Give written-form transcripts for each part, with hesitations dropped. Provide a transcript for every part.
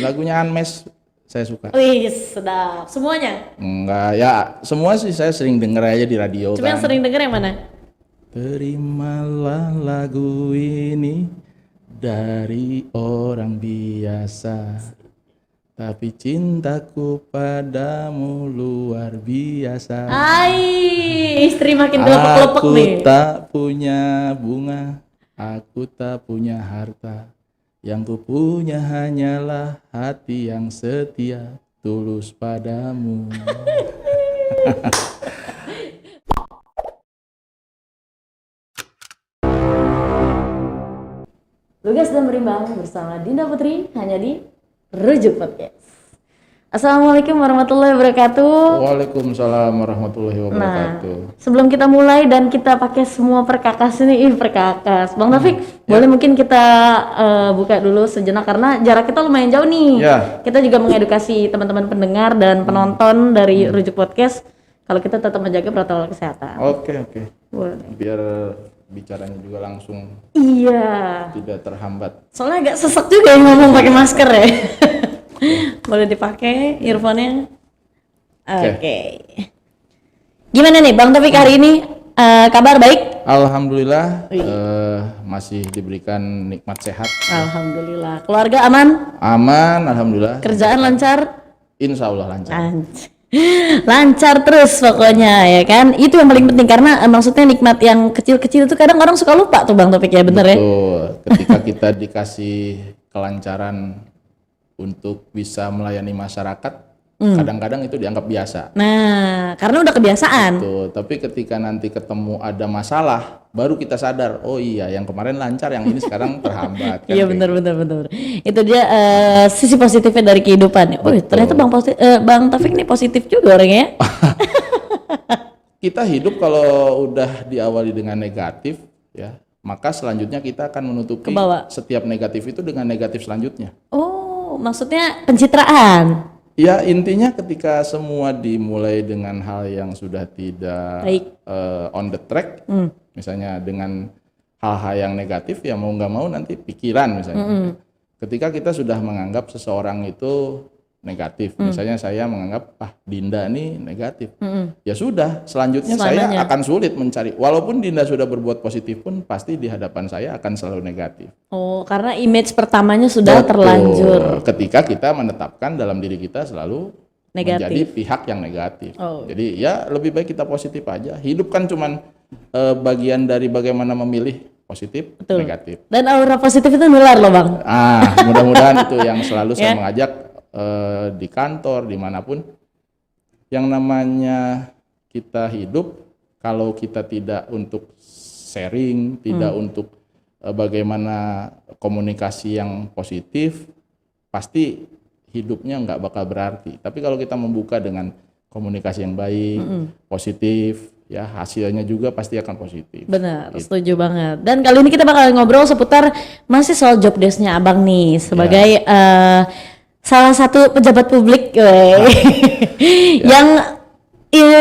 lagunya Unmesh saya suka. Wih, sedap. Semuanya? Enggak, ya semua sih saya sering denger aja di radio Cuma yang kan. sering denger yang mana? Terimalah lagu ini dari orang biasa, tapi cintaku padamu luar biasa. Istri makin kelepek-kelepek Aku nih. tak punya bunga, aku tak punya harta, yang ku punya hanyalah hati yang setia, tulus padamu. Lugas dan berimbang bersama Dinda Putri hanya di Rujuk Podcast. Assalamualaikum warahmatullahi wabarakatuh. Waalaikumsalam warahmatullahi wabarakatuh. Sebelum kita mulai dan kita pakai semua perkakas ini, perkakas. Bang Taufik, boleh mungkin kita buka dulu sejenak karena jarak kita lumayan jauh nih. Ya. Kita juga mengedukasi teman-teman pendengar dan penonton dari Rujuk Podcast kalau kita tetap menjaga protokol kesehatan. Oke. Boleh. Biar bicaranya juga langsung Iya. tidak terhambat. Soalnya agak sesek juga yang ngomong pakai masker ya. Boleh dipakai earphone-nya. Oke. Gimana nih Bang Taufik hari ini? Kabar baik? Alhamdulillah masih diberikan nikmat sehat. Alhamdulillah. Keluarga aman? Aman, alhamdulillah. Kerjaan lancar? Insya Allah lancar. Lancar terus pokoknya ya kan. Itu yang paling penting karena maksudnya nikmat yang kecil-kecil itu kadang orang suka lupa tuh Bang Taufik ya, bener ya? Betul. Ketika kita dikasih kelancaran untuk bisa melayani masyarakat, kadang-kadang itu dianggap biasa. Nah, karena udah kebiasaan. Tuh, tapi ketika nanti ketemu ada masalah, baru kita sadar, oh iya, yang kemarin lancar, yang ini sekarang terhambat. Kan Iya kayak benar. Itu dia sisi positifnya dari kehidupan. Oh, ternyata Bang Taufik ini positif juga orangnya. Kita hidup kalau udah diawali dengan negatif, ya, maka selanjutnya kita akan menutupi Kebawa. setiap negatif itu dengan negatif selanjutnya. Oh, maksudnya pencitraan. Ya intinya ketika semua dimulai dengan hal yang sudah tidak Baik. On the track, misalnya dengan hal-hal yang negatif, ya mau nggak mau nanti pikiran misalnya. Ketika kita sudah menganggap seseorang itu negatif, misalnya saya menganggap Dinda nih negatif, ya sudah selanjutnya saya akan sulit mencari. Walaupun Dinda sudah berbuat positif pun pasti di hadapan saya akan selalu negatif. Oh, karena image pertamanya sudah Betul. terlanjur Ketika kita menetapkan dalam diri kita selalu negatif. menjadi pihak yang negatif. Oh. Jadi ya lebih baik kita positif aja. Hidup kan cuman bagian dari bagaimana memilih positif, negatif. Dan aura positif itu nular loh Bang. Mudah-mudahan itu yang selalu saya mengajak di kantor, dimanapun. Yang namanya kita hidup, kalau kita tidak untuk sharing, tidak untuk bagaimana komunikasi yang positif, pasti hidupnya nggak bakal berarti. Tapi kalau kita membuka dengan komunikasi yang baik, positif, ya hasilnya juga pasti akan positif. Benar, setuju banget. Dan kali ini kita bakal ngobrol seputar masih soal job desk-nya Abang nih sebagai salah satu pejabat publik yang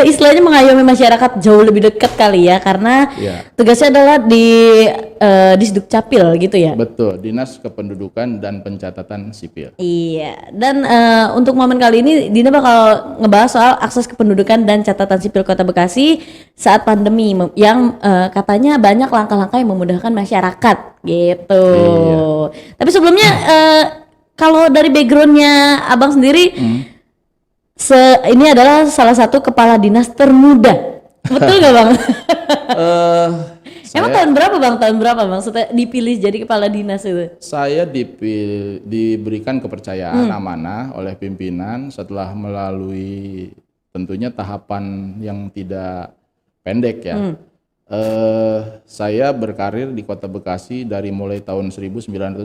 istilahnya mengayomi masyarakat jauh lebih dekat kali ya karena tugasnya adalah di Disdukcapil gitu ya. Betul, Dinas Kependudukan dan Pencatatan Sipil. Iya, dan untuk momen kali ini Dina bakal ngebahas soal akses kependudukan dan catatan sipil Kota Bekasi saat pandemi yang katanya banyak langkah-langkah yang memudahkan masyarakat gitu. Tapi sebelumnya kalau dari backgroundnya Abang sendiri, ini adalah salah satu kepala dinas termuda, betul nggak Bang? Emang tahun berapa Bang? Tahun berapa Bang? Setelah dipilih jadi kepala dinas itu? Saya diberikan kepercayaan amanah oleh pimpinan setelah melalui tentunya tahapan yang tidak pendek ya. Saya berkarir di Kota Bekasi dari mulai tahun 1997.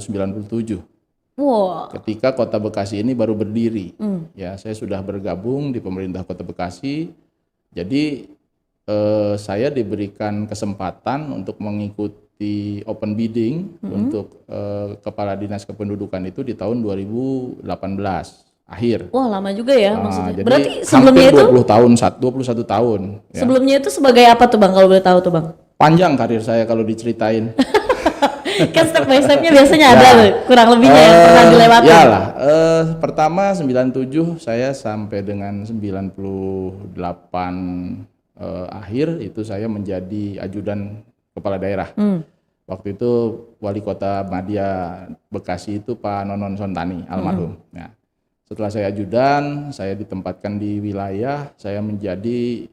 Wow. Ketika Kota Bekasi ini baru berdiri, ya saya sudah bergabung di pemerintah Kota Bekasi. Jadi saya diberikan kesempatan untuk mengikuti open bidding untuk Kepala Dinas Kependudukan itu di tahun 2018 akhir. Wah lama juga ya maksudnya. Jadi berarti sebelumnya hampir itu 21 tahun. Sebelumnya itu sebagai apa tuh Bang kalau boleh tahu tuh Bang? Panjang karir saya kalau diceritain. Kan step by stepnya biasanya ada Ya. tuh, kurang lebihnya yang pernah dilewati. Iyalah, pertama 97 saya sampai dengan 98 akhir itu saya menjadi ajudan kepala daerah. Waktu itu wali kota Madya Bekasi itu Pak Nonon Sontani almarhum. Nah, setelah saya ajudan, saya ditempatkan di wilayah, saya menjadi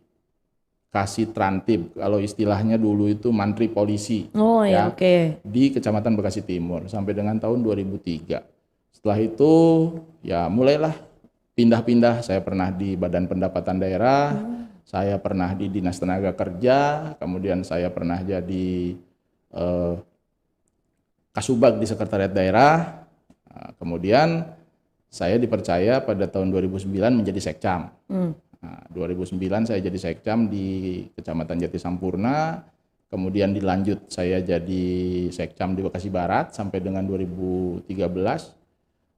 Kasih Trantib, kalau istilahnya dulu itu mantri polisi. Oh ya, Ya. oke. Di Kecamatan Bekasi Timur sampai dengan tahun 2003. Setelah itu ya mulailah pindah-pindah. Saya pernah di Badan Pendapatan Daerah, saya pernah di Dinas Tenaga Kerja, kemudian saya pernah jadi Kasubag di Sekretariat Daerah. Nah, kemudian saya dipercaya pada tahun 2009 menjadi Sekcam. Nah, 2009 saya jadi Sekcam di Kecamatan Jati Sampurna, kemudian dilanjut saya jadi Sekcam di Bekasi Barat sampai dengan 2013.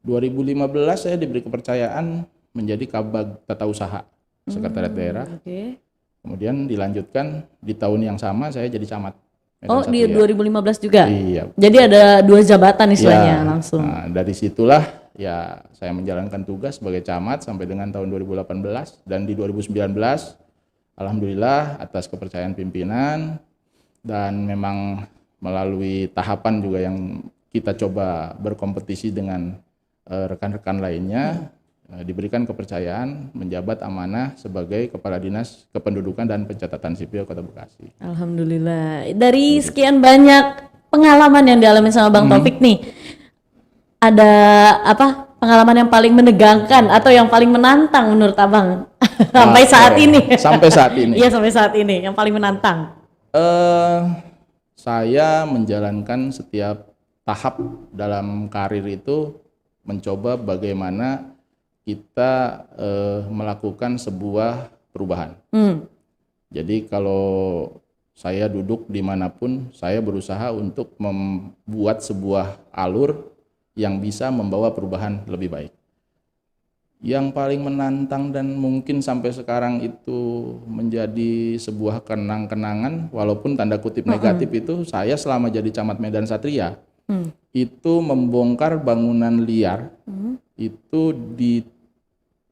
2015 saya diberi kepercayaan menjadi Kabag Tata Usaha Sekretariat Daerah. Oke. Kemudian dilanjutkan di tahun yang sama saya jadi camat. Medan Oh, di Satria. 2015 juga? Iya. Jadi ada 2 jabatan istilahnya Ya, langsung. Nah, dari situlah ya saya menjalankan tugas sebagai camat sampai dengan tahun 2018, dan di 2019 alhamdulillah atas kepercayaan pimpinan dan memang melalui tahapan juga yang kita coba berkompetisi dengan rekan-rekan lainnya, diberikan kepercayaan menjabat amanah sebagai Kepala Dinas Kependudukan dan Pencatatan Sipil Kota Bekasi. Alhamdulillah. Dari sekian banyak pengalaman yang dialami sama Bang Taufik nih, ada apa pengalaman yang paling menegangkan atau yang paling menantang menurut Abang sampai saat ini? Sampai saat ini. Iya, sampai saat ini yang paling menantang. Saya menjalankan setiap tahap dalam karir itu mencoba bagaimana kita melakukan sebuah perubahan. Jadi kalau saya duduk dimanapun, saya berusaha untuk membuat sebuah alur yang bisa membawa perubahan lebih baik. Yang paling menantang dan mungkin sampai sekarang itu menjadi sebuah kenang-kenangan, walaupun tanda kutip negatif, itu saya selama jadi camat Medan Satria itu membongkar bangunan liar itu di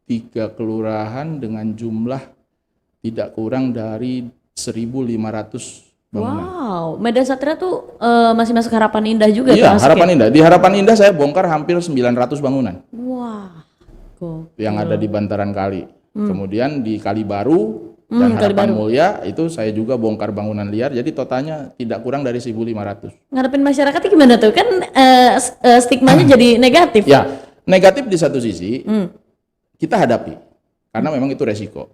3 kelurahan dengan jumlah tidak kurang dari 1.500 bangunan. Wow, Medan Satria tuh masih masuk Harapan Indah juga Iya, termasuk Harapan ya? Indah. Di Harapan Indah saya bongkar hampir 900 bangunan Wah, yang ada di bantaran kali. Kemudian di Kalibaru dan Harapan Mulia itu saya juga bongkar bangunan liar. Jadi totalnya tidak kurang dari 1.500. ngadepin masyarakatnya gimana tuh? Kan stigmanya jadi negatif. Ya, negatif di satu sisi kita hadapi karena memang itu resiko.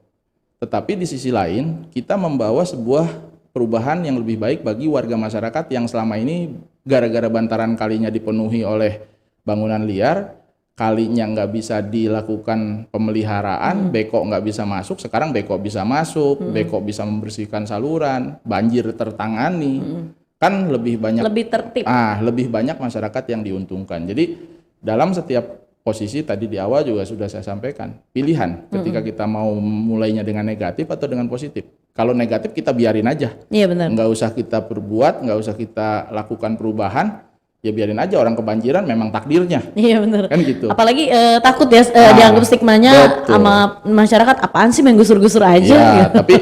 Tetapi di sisi lain kita membawa sebuah perubahan yang lebih baik bagi warga masyarakat yang selama ini gara-gara bantaran kalinya dipenuhi oleh bangunan liar, kalinya nggak bisa dilakukan pemeliharaan, beko nggak bisa masuk. Sekarang beko bisa masuk, beko bisa membersihkan saluran, banjir tertangani, kan lebih banyak, Lebih tertib. lebih banyak masyarakat yang diuntungkan. Jadi dalam setiap posisi tadi di awal juga sudah saya sampaikan, pilihan ketika kita mau mulainya dengan negatif atau dengan positif. Kalau negatif kita biarin aja, Iya benar. nggak usah kita perbuat, nggak usah kita lakukan perubahan, ya biarin aja, orang kebanjiran memang takdirnya, Iya benar. kan gitu. Apalagi takut ya dianggap stigmanya betul. sama masyarakat, apaan sih main gusur-gusur aja Ya, gitu. tapi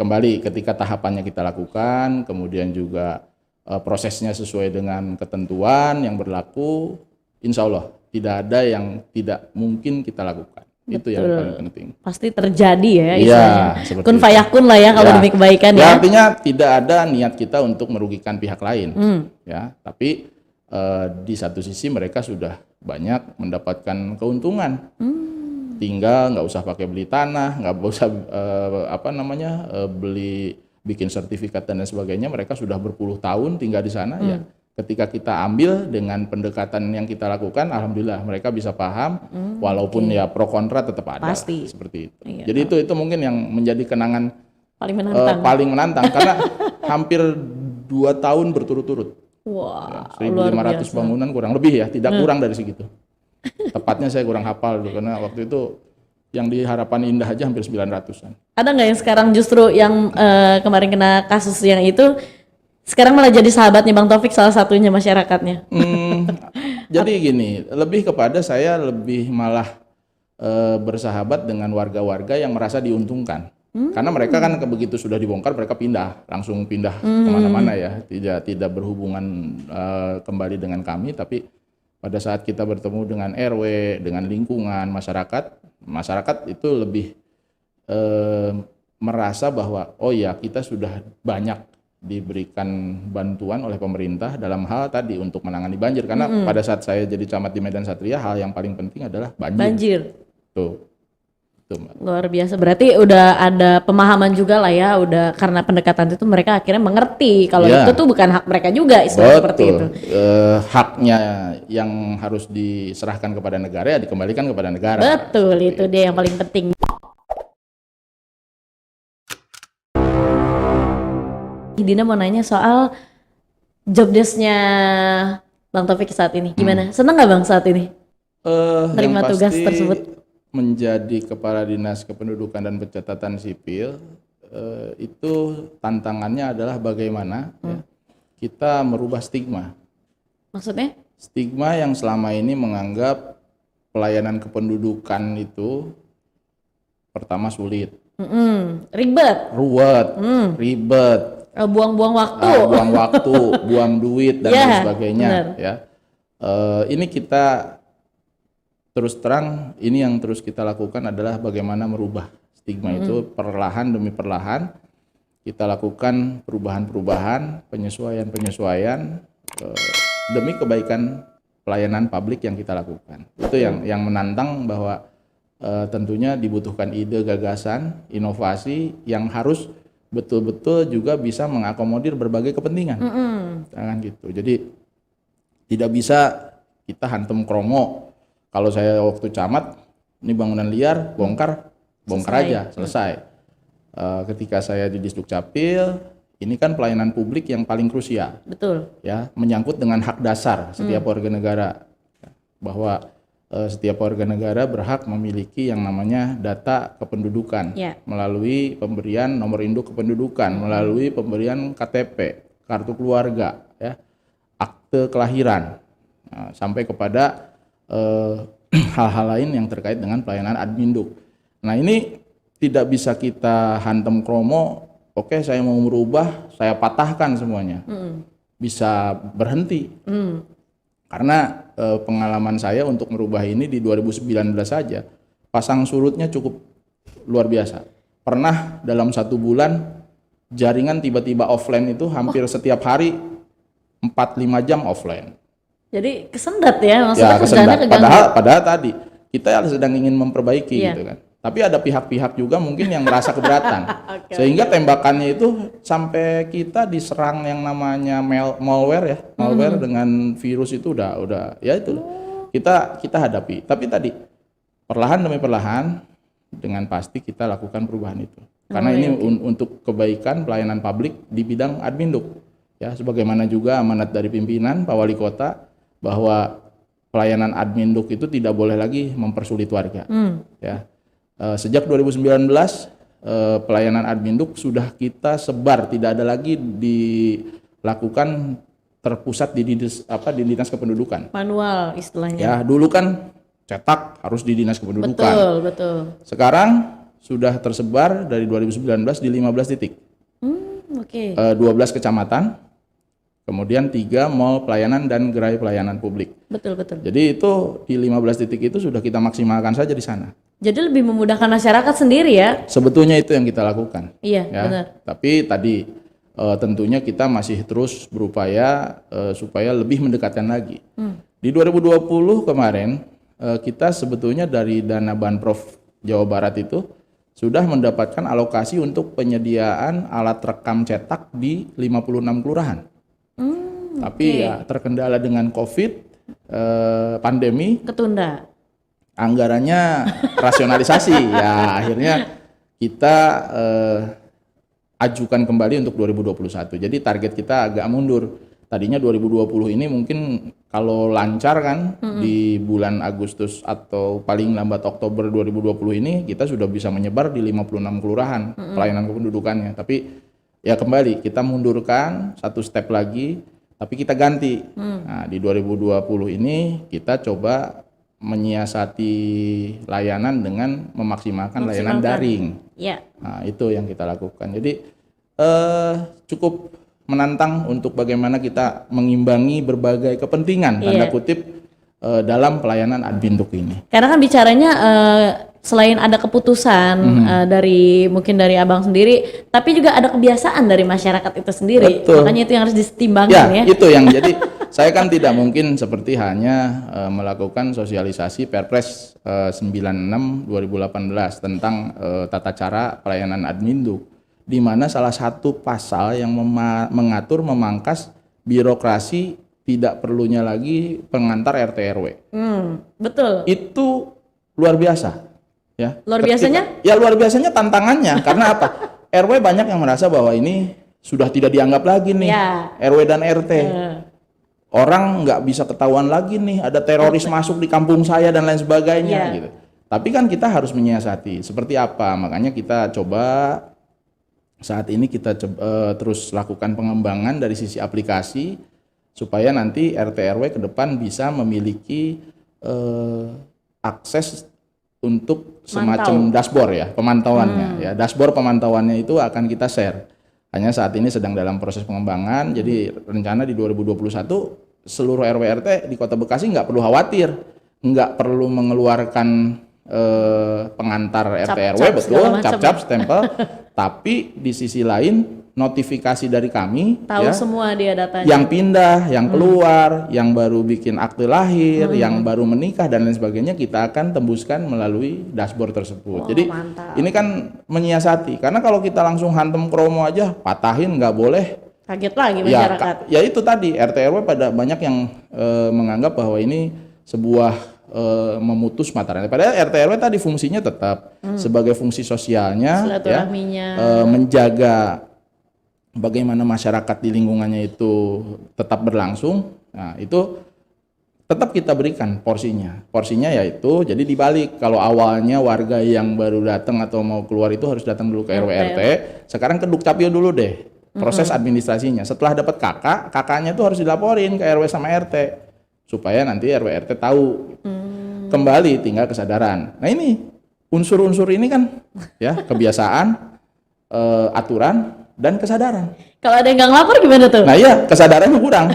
kembali ketika tahapannya kita lakukan, kemudian juga prosesnya sesuai dengan ketentuan yang berlaku, insya Allah tidak ada yang tidak mungkin kita lakukan. Itu yang paling penting. Pasti terjadi ya Iya, istilahnya. seperti Kun itu. fayakun lah ya kalau Ya. demi kebaikan Ya, ya. artinya tidak ada niat kita untuk merugikan pihak lain, ya. Tapi di satu sisi mereka sudah banyak mendapatkan keuntungan. Tinggal nggak usah pakai beli tanah, nggak usah beli bikin sertifikat dan lain sebagainya. Mereka sudah berpuluh tahun tinggal di sana, ya. Ketika kita ambil dengan pendekatan yang kita lakukan, alhamdulillah mereka bisa paham, walaupun ya pro kontra tetap ada. Pasti. Seperti itu. Iya. Jadi itu mungkin yang menjadi kenangan Paling menantang. paling menantang karena hampir 2 tahun berturut-turut. Wah, luar 1.500 biasa. bangunan kurang lebih ya, tidak kurang dari segitu. Tepatnya saya kurang hafal dulu, karena waktu itu yang di Harapan Indah aja hampir 900-an. Ada nggak yang sekarang justru yang kemarin kena kasus yang itu Sekarang malah jadi sahabatnya Bang Taufik salah satunya masyarakatnya. Jadi gini, lebih kepada saya lebih malah bersahabat dengan warga-warga yang merasa diuntungkan. Karena mereka kan begitu sudah dibongkar mereka langsung pindah kemana-mana ya, tidak berhubungan kembali dengan kami. Tapi pada saat kita bertemu dengan RW, dengan lingkungan, masyarakat itu lebih merasa bahwa oh ya kita sudah banyak diberikan bantuan oleh pemerintah dalam hal tadi untuk menangani banjir. Karena pada saat saya jadi camat di Medan Satria, hal yang paling penting adalah banjir. Tuh, Mbak. Luar biasa. Berarti udah ada pemahaman juga lah ya, udah karena pendekatan itu mereka akhirnya mengerti kalau itu tuh bukan hak mereka juga, istilah seperti itu. Haknya yang harus diserahkan kepada negara ya dikembalikan kepada negara. Betul, itu dia yang paling penting. Dina mau nanya soal job desk-nya Bang Taufik saat ini. Gimana? Senang nggak Bang saat ini? Terima tugas tersebut. Menjadi Kepala Dinas Kependudukan dan Pencatatan Sipil itu tantangannya adalah bagaimana ya, kita merubah stigma. Maksudnya? Stigma yang selama ini menganggap pelayanan kependudukan itu pertama sulit, ribet, buang-buang waktu, buang duit dan lain sebagainya. Ya, ini kita terus terang, ini yang terus kita lakukan adalah bagaimana merubah stigma itu perlahan demi perlahan. Kita lakukan perubahan-perubahan, penyesuaian demi kebaikan pelayanan publik yang kita lakukan. Itu yang menantang bahwa tentunya dibutuhkan ide, gagasan, inovasi yang harus betul-betul juga bisa mengakomodir berbagai kepentingan. Jangan gitu. Jadi tidak bisa kita hantem kromo. Kalau saya waktu camat, ini bangunan liar, bongkar aja, selesai. Ketika saya di Disduk Capil, ini kan pelayanan publik yang paling krusial. Betul. Ya, menyangkut dengan hak dasar setiap warga negara, bahwa setiap warga negara berhak memiliki yang namanya data kependudukan melalui pemberian nomor induk kependudukan, melalui pemberian KTP, kartu keluarga, ya, akte kelahiran, sampai kepada hal-hal lain yang terkait dengan pelayanan adminduk. Nah ini tidak bisa kita hantem kromo, oke saya mau merubah, saya patahkan semuanya. Bisa berhenti. Karena pengalaman saya untuk merubah ini di 2019 saja, pasang surutnya cukup luar biasa. Pernah dalam 1 bulan, jaringan tiba-tiba offline itu hampir setiap hari 4-5 jam offline. Jadi kesendat ya, maksudnya kesendat. Padahal tadi kita sedang ingin memperbaiki gitu kan. Tapi ada pihak-pihak juga mungkin yang merasa keberatan. Sehingga tembakannya itu sampai kita diserang yang namanya malware ya. Malware dengan virus itu udah ya itu. Kita hadapi. Tapi tadi perlahan demi perlahan dengan pasti kita lakukan perubahan itu. Karena ini untuk kebaikan pelayanan publik di bidang adminduk. Ya, sebagaimana juga amanat dari pimpinan Pak Wali Kota bahwa pelayanan adminduk itu tidak boleh lagi mempersulit warga. Ya, sejak 2019 pelayanan adminduk sudah kita sebar, tidak ada lagi dilakukan terpusat di dinas kependudukan. Manual istilahnya. Ya, dulu kan cetak harus di dinas kependudukan. Betul. Sekarang sudah tersebar dari 2019 di 15 titik. 12 kecamatan. Kemudian 3 mall pelayanan dan gerai pelayanan publik. Betul. Jadi itu di 15 titik itu sudah kita maksimalkan saja di sana. Jadi lebih memudahkan masyarakat sendiri ya? Sebetulnya itu yang kita lakukan. Iya, ya. benar. Tapi tadi tentunya kita masih terus berupaya supaya lebih mendekatkan lagi. Di 2020 kemarin kita sebetulnya dari dana Banprov Jawa Barat itu sudah mendapatkan alokasi untuk penyediaan alat rekam cetak di 56 kelurahan. Tapi ya terkendala dengan COVID, pandemi, ketunda. Anggarannya rasionalisasi, ya akhirnya kita ajukan kembali untuk 2021. Jadi target kita agak mundur. Tadinya 2020 ini mungkin kalau lancar kan di bulan Agustus atau paling lambat Oktober 2020 ini kita sudah bisa menyebar di 56 kelurahan pelayanan kependudukannya. Tapi Ya kembali kita mundurkan satu step lagi, tapi kita ganti. Nah, di 2020 ini kita coba menyiasati layanan dengan memaksimalkan layanan daring. Ya. Nah, itu yang kita lakukan. Jadi cukup menantang untuk bagaimana kita mengimbangi berbagai kepentingan tanda kutip dalam pelayanan Adbinduk ini. Karena kan bicaranya selain ada keputusan dari mungkin dari abang sendiri, tapi juga ada kebiasaan dari masyarakat itu sendiri. Betul. Makanya itu yang harus ditimbangkan ya. Itu yang jadi saya kan tidak mungkin seperti hanya melakukan sosialisasi Perpres 96 2018 tentang tata cara pelayanan Adminduk, di mana salah satu pasal yang mengatur memangkas birokrasi tidak perlunya lagi pengantar RT RW. Betul. Itu luar biasa. Ya. Luar biasanya? Ya luar biasanya tantangannya. Karena apa? RW banyak yang merasa bahwa ini sudah tidak dianggap lagi nih RW dan RT. Orang nggak bisa ketahuan lagi nih ada teroris masuk di kampung saya dan lain sebagainya gitu. Tapi kan kita harus menyiasati seperti apa. Makanya kita coba saat ini kita terus lakukan pengembangan dari sisi aplikasi supaya nanti RT RW ke depan bisa memiliki akses untuk semacam dashboard ya pemantauannya ya. Dashboard pemantauannya itu akan kita share. Hanya saat ini sedang dalam proses pengembangan. Jadi rencana di 2021 seluruh RW RT di Kota Bekasi nggak perlu khawatir, nggak perlu mengeluarkan pengantar RT RW, betul, cap-cap stempel. Tapi di sisi lain notifikasi dari kami tahu semua dia datanya. Yang pindah, yang keluar, yang baru bikin akte lahir, yang baru menikah dan lain sebagainya kita akan tembuskan melalui dashboard tersebut. Jadi mantap. Ini kan menyiasati, karena kalau kita langsung hantem kromo aja, patahin nggak boleh. Kaget lagi masyarakat. Ya itu tadi RT RW pada banyak yang menganggap bahwa ini sebuah memutus mata rantai. Padahal RT RW tadi fungsinya tetap sebagai fungsi sosialnya, ya, menjaga bagaimana masyarakat di lingkungannya itu tetap berlangsung. Nah itu tetap kita berikan porsinya. Porsinya yaitu jadi dibalik, kalau awalnya warga yang baru datang atau mau keluar itu harus datang dulu ke RW RT, sekarang ke Dukcapil dulu deh proses administrasinya. Setelah dapat kakaknya itu harus dilaporin ke RW sama RT supaya nanti RW RT tahu. Kembali tinggal kesadaran. Nah ini unsur-unsur ini kan ya kebiasaan, aturan dan kesadaran. Kalau ada yang nggak ngelapor gimana tuh? Nah iya, kesadarannya kurang.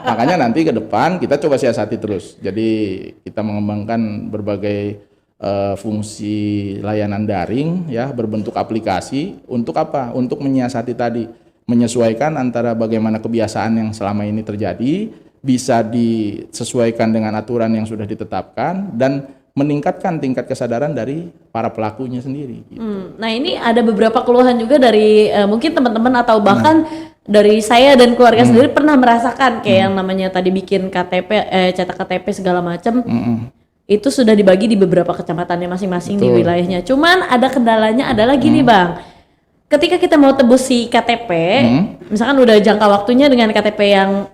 Makanya nanti ke depan kita coba siasati terus. Jadi kita mengembangkan berbagai fungsi layanan daring ya berbentuk aplikasi untuk apa? Untuk menyiasati tadi, menyesuaikan antara bagaimana kebiasaan yang selama ini terjadi bisa disesuaikan dengan aturan yang sudah ditetapkan dan meningkatkan tingkat kesadaran dari para pelakunya sendiri. Gitu. Nah ini ada beberapa keluhan juga dari mungkin teman-teman atau bahkan dari saya dan keluarga sendiri pernah merasakan kayak yang namanya tadi bikin KTP, cetak KTP segala macam. Itu sudah dibagi di beberapa kecamatannya masing-masing di wilayahnya. Cuman ada kendalanya adalah gini Bang. Ketika kita mau tebus si KTP, misalkan udah jangka waktunya dengan KTP yang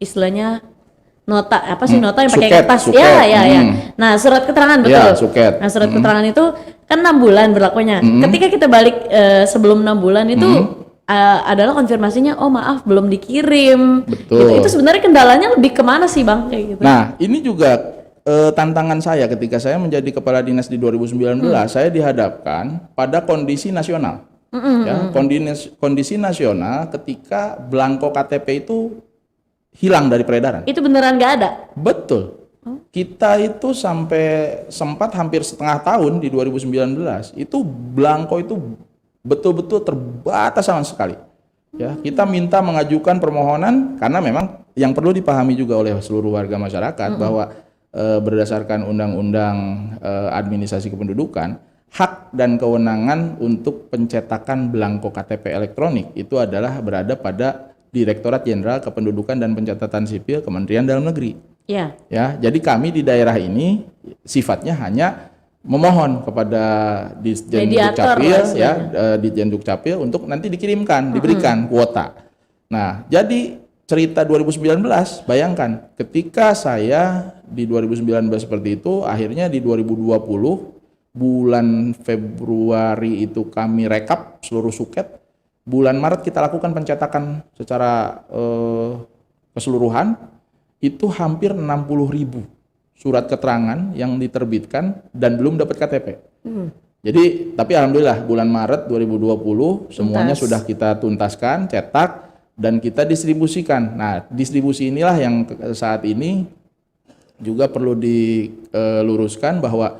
istilahnya nota nota yang pakai kertas ya. Nah surat keterangan betul. Ya, suket. Nah surat keterangan itu kan 6 bulan berlakunya. Ketika kita balik sebelum 6 bulan itu adalah konfirmasinya, oh maaf belum dikirim. Betul. Gitu. Itu sebenarnya kendalanya lebih kemana sih Bang kayak gitu? Nah ini juga tantangan saya ketika saya menjadi kepala dinas di 2019, saya dihadapkan pada kondisi nasional. Ya, kondisi nasional ketika belangko KTP itu hilang dari peredaran. Itu beneran nggak ada? Betul. Kita itu sampai sempat hampir setengah tahun di 2019 itu belangko itu betul-betul terbatas sama sekali. Ya, kita minta mengajukan permohonan karena memang yang perlu dipahami juga oleh seluruh warga masyarakat bahwa berdasarkan Undang-Undang Administrasi Kependudukan, hak dan kewenangan untuk pencetakan belangko KTP elektronik itu adalah berada pada Direktorat Jenderal Kependudukan dan Pencatatan Sipil Kementerian Dalam Negeri. Ya, jadi kami di daerah ini sifatnya hanya memohon kepada Ditjen Dukcapil Ditjen Dukcapil untuk nanti dikirimkan, diberikan kuota. Nah, jadi cerita 2019, bayangkan ketika saya di 2019 seperti itu, akhirnya di 2020 bulan Februari itu kami rekap seluruh suket. bulan Maret kita lakukan pencetakan secara keseluruhan, itu hampir 60.000 surat keterangan yang diterbitkan dan belum dapat KTP. Jadi, tapi alhamdulillah bulan Maret 2020 semuanya sudah kita tuntaskan, cetak, dan kita distribusikan. Nah, distribusi inilah yang saat ini juga perlu diluruskan bahwa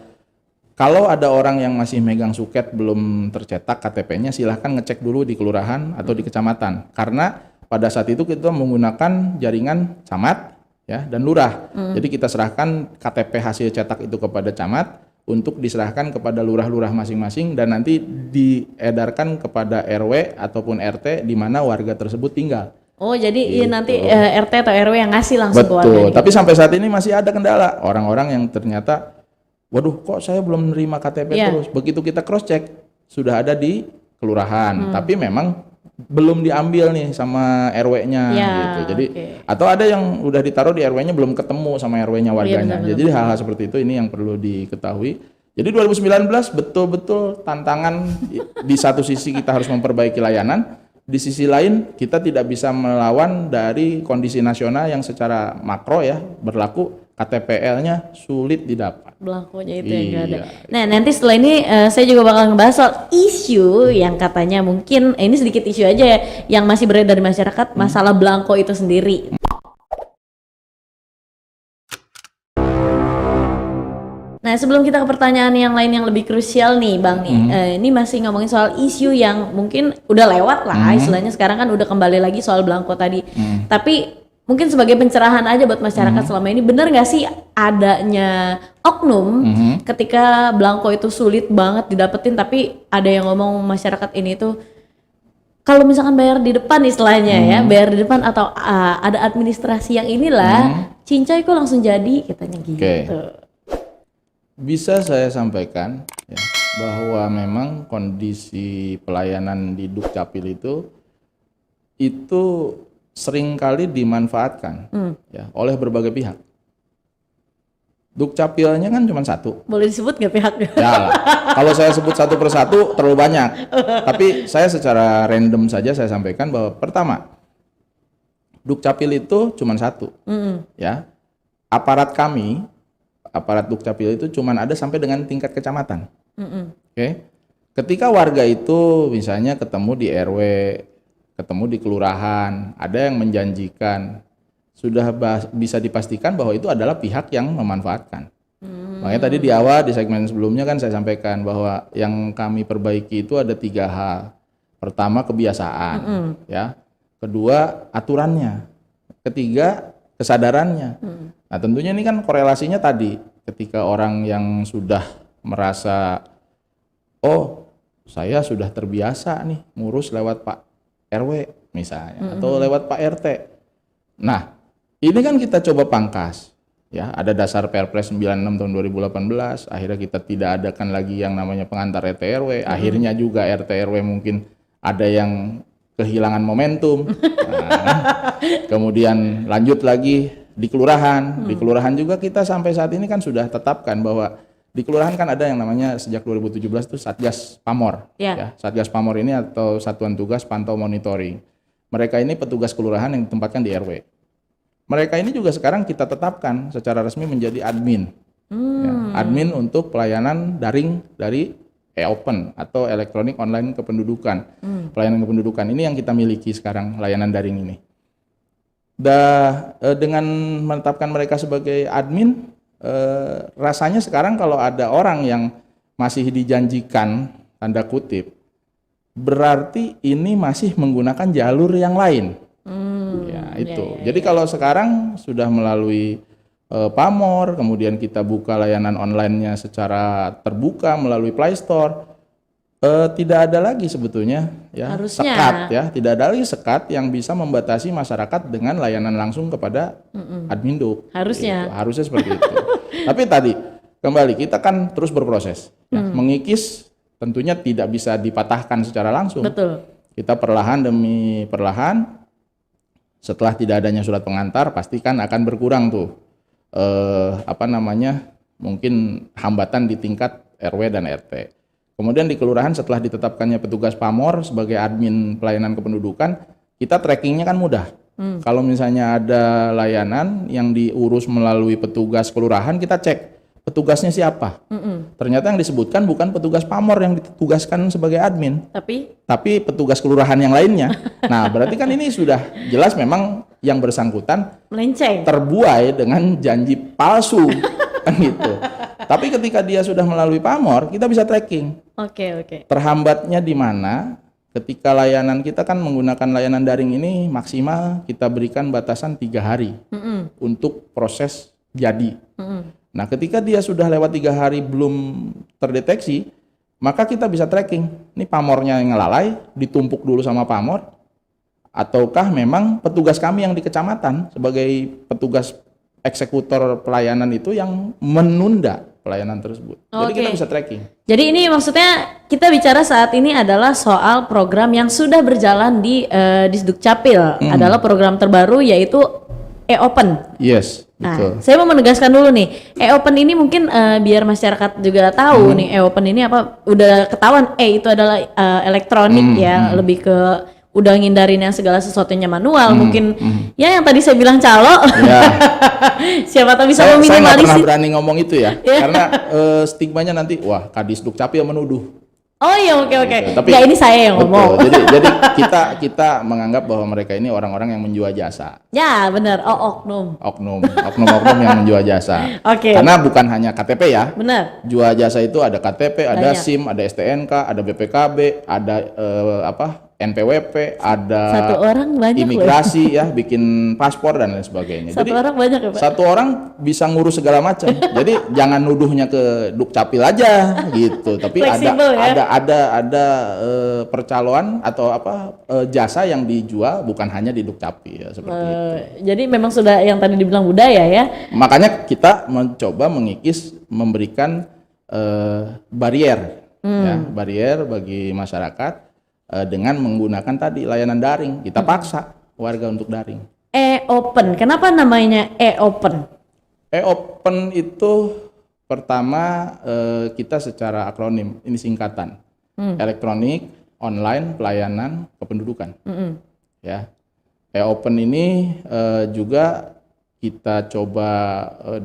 kalau ada orang yang masih megang suket belum tercetak KTP-nya, silahkan ngecek dulu di kelurahan atau di kecamatan. Karena pada saat itu kita menggunakan jaringan camat ya dan lurah. Jadi kita serahkan KTP hasil cetak itu kepada camat untuk diserahkan kepada lurah-lurah masing-masing dan nanti diedarkan kepada RW ataupun RT di mana warga tersebut tinggal. Oh, jadi iya nanti RT atau RW yang ngasih langsung ke warga. Betul, tapi sampai saat ini masih ada kendala. Orang-orang yang ternyata, waduh kok saya belum menerima KTP terus. Begitu kita cross check, sudah ada di kelurahan. Tapi memang belum diambil nih sama RW-nya gitu. Jadi atau ada yang udah ditaruh di RW-nya belum ketemu sama RW-nya warganya. Jadi hal-hal seperti itu ini yang perlu diketahui. Jadi 2019 betul-betul tantangan di satu sisi kita harus memperbaiki layanan, di sisi lain kita tidak bisa melawan dari kondisi nasional yang secara makro ya berlaku KTPL-nya sulit didapat. Belangkonya itu yang nggak ada. Nah, nanti setelah ini saya juga bakal ngebahas soal isu yang katanya mungkin ini sedikit isu aja ya yang masih beredar di masyarakat, masalah belangko itu sendiri. Nah, sebelum kita ke pertanyaan yang lain yang lebih krusial nih Bang nih, ini masih ngomongin soal isu yang mungkin udah lewat lah, istilahnya sekarang kan udah kembali lagi soal belangko tadi. Tapi mungkin sebagai pencerahan aja buat masyarakat selama ini, benar nggak sih adanya oknum ketika belangko itu sulit banget didapetin, tapi ada yang ngomong masyarakat ini tuh kalau misalkan bayar di depan istilahnya ya, bayar di depan atau ada administrasi yang inilah, cincay kok langsung jadi katanya gitu. Bisa saya sampaikan ya, bahwa memang kondisi pelayanan di Dukcapil itu seringkali dimanfaatkan ya oleh berbagai pihak. Dukcapilnya kan cuma satu. Boleh disebut nggak pihaknya? Ya, kalau saya sebut satu persatu terlalu banyak. Tapi saya secara random saja saya sampaikan bahwa pertama, Dukcapil itu cuma satu. Ya, aparat Dukcapil itu cuma ada sampai dengan tingkat kecamatan. Oke. Ketika warga itu misalnya ketemu di RW, ketemu di kelurahan, ada yang menjanjikan, sudah bisa dipastikan bahwa itu adalah pihak yang memanfaatkan. Makanya tadi di awal di segmen sebelumnya kan saya sampaikan bahwa yang kami perbaiki itu ada 3 hal. Pertama kebiasaan, ya. Kedua aturannya. Ketiga kesadarannya. Nah tentunya ini kan korelasinya tadi, ketika orang yang sudah merasa, oh saya sudah terbiasa nih ngurus lewat Pak RW misalnya, atau lewat Pak RT. Nah, ini kan kita coba pangkas. Ya, ada dasar Perpres 96 tahun 2018, akhirnya kita tidak adakan lagi yang namanya pengantar RT RW, akhirnya juga RT RW mungkin ada yang kehilangan momentum. Nah, kemudian lanjut lagi di kelurahan. Di kelurahan juga kita sampai saat ini kan sudah tetapkan bahwa di kelurahan kan ada yang namanya sejak 2017 itu Satgas Pamor. Ya, Satgas Pamor ini atau Satuan Tugas Pantau Monitoring. Mereka ini petugas kelurahan yang ditempatkan di RW. Mereka ini juga sekarang kita tetapkan secara resmi menjadi admin. Ya, admin untuk pelayanan daring dari e-open atau elektronik online kependudukan. Pelayanan kependudukan ini yang kita miliki sekarang, layanan daring ini. Dengan menetapkan mereka sebagai admin, rasanya sekarang kalau ada orang yang masih dijanjikan tanda kutip, berarti ini masih menggunakan jalur yang lain. Ya itu. Jadi kalau sekarang sudah melalui Pamor, kemudian kita buka layanan online-nya secara terbuka melalui Play Store, tidak ada lagi sebetulnya ya sekat ya, tidak ada lagi sekat yang bisa membatasi masyarakat dengan layanan langsung kepada admin Duk. Harusnya. Gitu. Harusnya seperti itu. Tapi tadi kembali kita kan terus berproses. Ya. Mengikis tentunya tidak bisa dipatahkan secara langsung. Betul. Kita perlahan demi perlahan, setelah tidak adanya surat pengantar pasti kan akan berkurang tuh mungkin hambatan di tingkat RW dan RT. Kemudian di kelurahan setelah ditetapkannya petugas Pamor sebagai admin pelayanan kependudukan, kita trackingnya kan mudah. Kalau misalnya ada layanan yang diurus melalui petugas kelurahan, kita cek petugasnya siapa. Ternyata yang disebutkan bukan petugas Pamor yang ditugaskan sebagai admin, tapi petugas kelurahan yang lainnya. Nah, berarti kan ini sudah jelas memang yang bersangkutan Melenceng. terbuai dengan janji palsu kan gitu. Tapi ketika dia sudah melalui Pamor, kita bisa tracking. Oke. Terhambatnya di mana? Ketika layanan kita kan menggunakan layanan daring ini maksimal kita berikan batasan 3 hari untuk proses jadi. Nah, ketika dia sudah lewat 3 hari belum terdeteksi, maka kita bisa tracking. Ini Pamornya yang ngelalai, ditumpuk dulu sama Pamor, ataukah memang petugas kami yang di kecamatan sebagai petugas eksekutor pelayanan itu yang menunda pelayanan tersebut. Jadi kita bisa tracking. Jadi ini maksudnya kita bicara saat ini adalah soal program yang sudah berjalan di Disdukcapil, adalah program terbaru yaitu e-Open. Yes, Nah, betul. saya mau menegaskan dulu nih, e-Open ini mungkin biar masyarakat juga tahu nih e-Open ini apa, udah ketahuan itu adalah elektronik ya, lebih ke udah ngindarin yang segala sesuatunya manual, mungkin ya yang tadi saya bilang calo, siapa tahu bisa Saya nggak meminimalisir. pernah berani ngomong itu ya, karena stigmanya nanti, wah Kadisdukcapil menuduh. Oh iya, oke. Tapi Ya ini saya yang ngomong. Jadi kita menganggap bahwa mereka ini orang-orang yang menjual jasa. Ya benar, oknum. Oknum yang menjual jasa. Oke. Karena bukan hanya KTP ya. Benar. Jual jasa itu ada KTP, ada Banyak. SIM, ada STNK, ada BPKB, ada NPWP, ada Satu orang banyak imigrasi ya, bikin paspor dan lain sebagainya. Satu orang banyak ya Pak? Satu orang bisa ngurus segala macam. Jadi jangan nuduhnya ke Dukcapil aja gitu. Tapi Fleksibel, ya? ada percaloan atau jasa yang dijual bukan hanya di Dukcapil seperti itu. Jadi memang sudah yang tadi dibilang budaya ya. Makanya kita mencoba mengikis, memberikan barier bagi masyarakat dengan menggunakan tadi layanan daring. Kita paksa warga untuk daring. E-Open, kenapa namanya e-Open? E-Open itu pertama kita secara akronim, ini singkatan. Elektronik, online, pelayanan, kependudukan. Ya. E-Open ini juga kita coba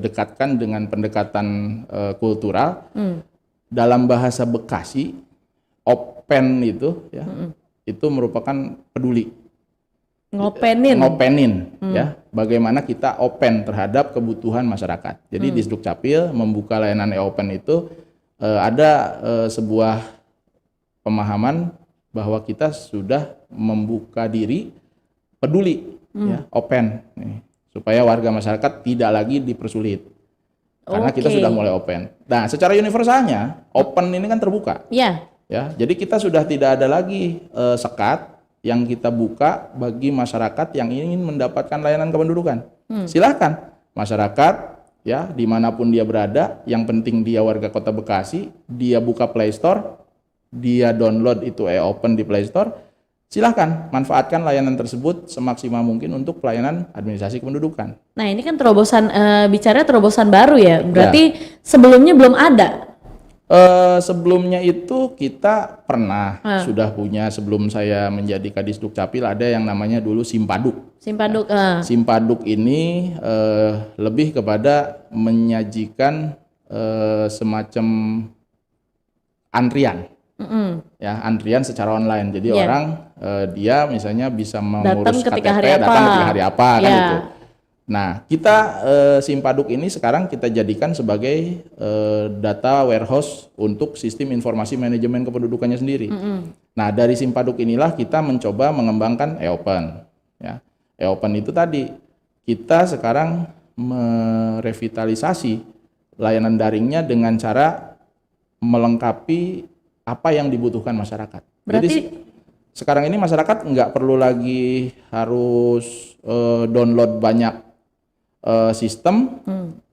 dekatkan dengan pendekatan kultural. Dalam bahasa Bekasi, open itu ya, itu merupakan peduli. Ngopenin ya, bagaimana kita open terhadap kebutuhan masyarakat. Jadi Disdukcapil membuka layanan e-Open itu ada sebuah pemahaman bahwa kita sudah membuka diri peduli ya, open nih, supaya warga masyarakat tidak lagi dipersulit. Karena kita sudah mulai open. Nah, secara universalnya open ini kan terbuka. Iya. Ya, jadi kita sudah tidak ada lagi sekat yang kita buka bagi masyarakat yang ingin mendapatkan layanan kependudukan. Silahkan masyarakat ya dimanapun dia berada, yang penting dia warga Kota Bekasi, dia buka Play Store, dia download itu e-Open di Play Store, silahkan manfaatkan layanan tersebut semaksimal mungkin untuk pelayanan administrasi kependudukan. Nah ini kan terobosan, bicara terobosan baru ya, berarti sebelumnya belum ada. Sebelumnya itu kita pernah sudah punya, sebelum saya menjadi Kadisdukcapil ada yang namanya dulu Simpaduk. Simpaduk. Simpaduk ini lebih kepada menyajikan semacam antrian, ya antrian secara online. Jadi orang dia misalnya bisa mengurus KTP, datang ketika hari apa kan gitu. Nah, kita Simpaduk ini sekarang kita jadikan sebagai data warehouse untuk sistem informasi manajemen kependudukannya sendiri. Nah, dari Simpaduk inilah kita mencoba mengembangkan e-Open. Ya, e-Open itu tadi kita sekarang merevitalisasi layanan daringnya dengan cara melengkapi apa yang dibutuhkan masyarakat. Berarti jadi sekarang ini masyarakat nggak perlu lagi harus download banyak sistem,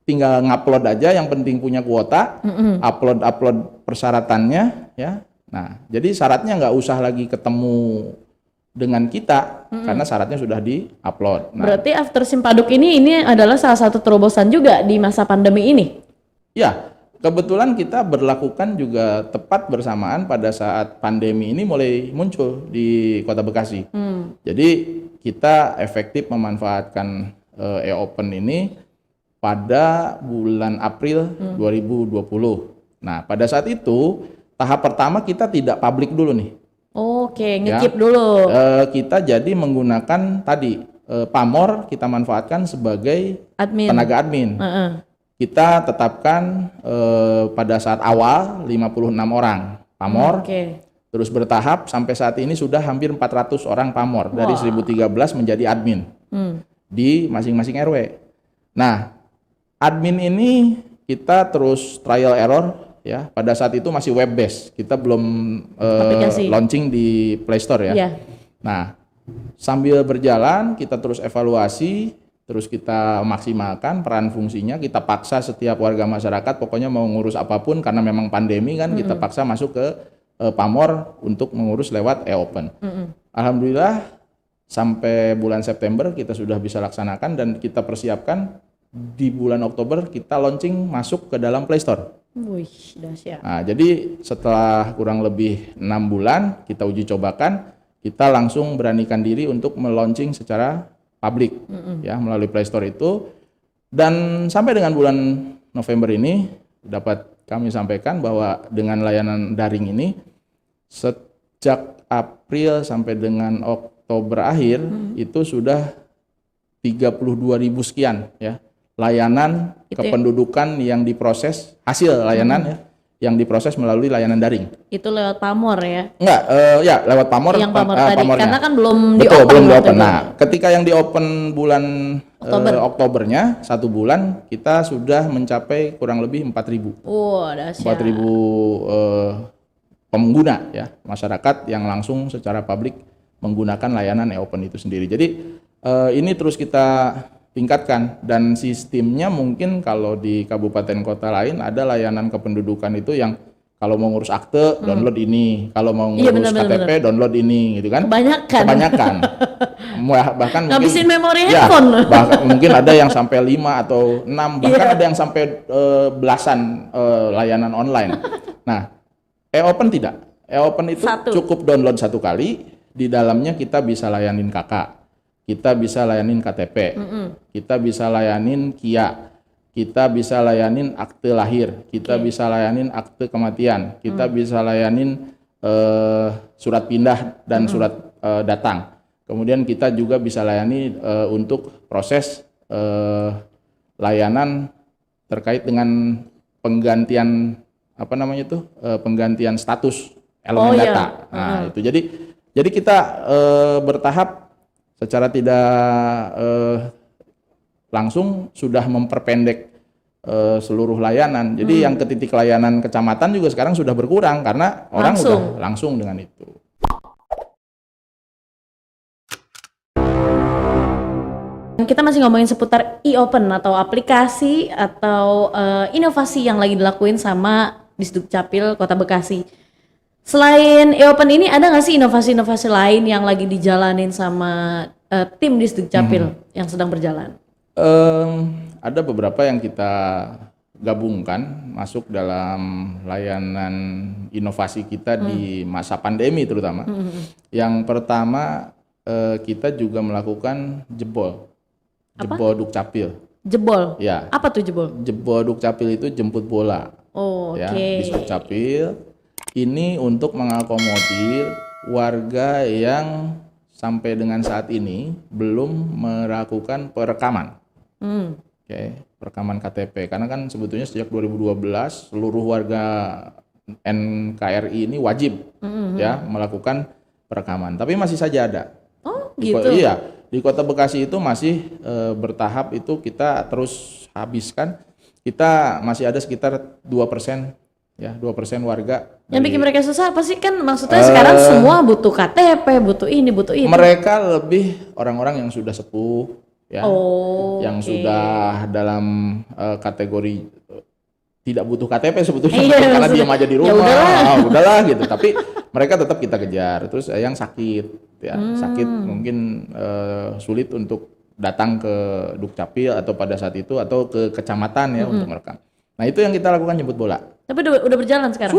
tinggal ngupload aja, yang penting punya kuota, upload persyaratannya, ya. Nah, jadi syaratnya nggak usah lagi ketemu dengan kita, karena syaratnya sudah di-upload. Nah, berarti after Simpaduk ini adalah salah satu terobosan juga di masa pandemi ini. ya, Kebetulan kita berlakukan juga tepat bersamaan pada saat pandemi ini mulai muncul di Kota Bekasi. Jadi kita efektif memanfaatkan e-open ini pada bulan April 2020. Nah, pada saat itu tahap pertama kita tidak publik dulu nih. Oke, ngekip dulu. Kita jadi menggunakan tadi pamor kita manfaatkan sebagai Admin. tenaga admin. Kita tetapkan pada saat awal 56 orang pamor, terus bertahap sampai saat ini sudah hampir 400 orang pamor dari 1013 menjadi admin di masing-masing RW. Nah, admin ini kita terus trial error ya. Pada saat itu masih web based, kita belum launching di Play Store ya. Nah, sambil berjalan kita terus evaluasi, terus kita maksimalkan peran fungsinya, kita paksa setiap warga masyarakat pokoknya mau ngurus apapun karena memang pandemi kan, kita paksa masuk ke pamor untuk mengurus lewat e-open. Alhamdulillah sampai bulan September kita sudah bisa laksanakan dan kita persiapkan di bulan Oktober kita launching masuk ke dalam Play Store. Wih, dahsyat. Nah, jadi setelah kurang lebih 6 bulan kita uji cobakan, kita langsung beranikan diri untuk melaunching secara publik ya melalui Play Store itu, dan sampai dengan bulan November ini dapat kami sampaikan bahwa dengan layanan daring ini sejak April sampai dengan Oktober akhir itu sudah 32.000 sekian ya layanan kependudukan yang diproses, hasil layanan ya yang diproses melalui layanan daring. Itu lewat pamor ya? Enggak, ya lewat pamor. Yang pamor tadi, pamornya. karena kan belum Betul, di-open. belum di-open. Nah, ketika yang di-open bulan Oktobernya, 1 bulan kita sudah mencapai kurang lebih 4.000. Dahsyat. 4.000 pengguna ya, masyarakat yang langsung secara publik menggunakan layanan e-open itu sendiri. Jadi ini terus kita tingkatkan, dan sistemnya mungkin kalau di kabupaten kota lain ada layanan kependudukan itu yang kalau mau ngurus akte download ini, kalau mau ngurus KTP download ini gitu kan. Kebanyakan. Bahkan ngabisin memori ya, handphone. bahkan mungkin ada yang sampai 5 atau 6, bahkan ada yang sampai belasan layanan online. Nah, e-open tidak. E-open itu cukup download 1 kali, di dalamnya kita bisa layanin KK. Kita bisa layanin KTP, kita bisa layanin KIA, kita bisa layanin akte lahir, kita bisa layanin akte kematian, kita bisa layanin surat pindah dan surat datang. Kemudian kita juga bisa layani untuk proses layanan terkait dengan penggantian penggantian status elemen data. Nah, itu jadi kita bertahap secara tidak langsung sudah memperpendek seluruh layanan. Jadi yang ke titik layanan kecamatan juga sekarang sudah berkurang karena orang udah langsung dengan itu. Kita masih ngomongin seputar e-open atau aplikasi atau inovasi yang lagi dilakuin sama Disdukcapil Kota Bekasi. Selain e-open ini ada nggak sih inovasi-inovasi lain yang lagi dijalanin sama tim Disdukcapil yang sedang berjalan? Ada beberapa yang kita gabungkan masuk dalam layanan inovasi kita di masa pandemi terutama. Yang pertama kita juga melakukan jebol Dukcapil. Jebol? Ya. Apa tuh jebol? Jebol Dukcapil itu jemput bola. Ya, di Dukcapil. Ini untuk mengakomodir warga yang sampai dengan saat ini belum melakukan perekaman. Perekaman KTP. Karena kan sebetulnya sejak 2012 seluruh warga NKRI ini wajib ya melakukan perekaman. Tapi masih saja ada. Iya, di Kota Bekasi itu masih bertahap itu kita terus habiskan. Kita masih ada sekitar 2%. Ya, 2% warga. Yang bikin mereka susah apa sih? Kan maksudnya sekarang semua butuh KTP, butuh ini, butuh itu. Mereka lebih orang-orang yang sudah sepuh, ya, yang sudah dalam kategori tidak butuh KTP sebetulnya, karena diam aja di rumah, udahlah gitu. Tapi mereka tetap kita kejar. Terus yang sakit, ya, sakit mungkin sulit untuk datang ke Dukcapil atau pada saat itu atau ke kecamatan ya untuk merekam. Nah, itu yang kita lakukan jemput bola. Tapi udah berjalan sekarang?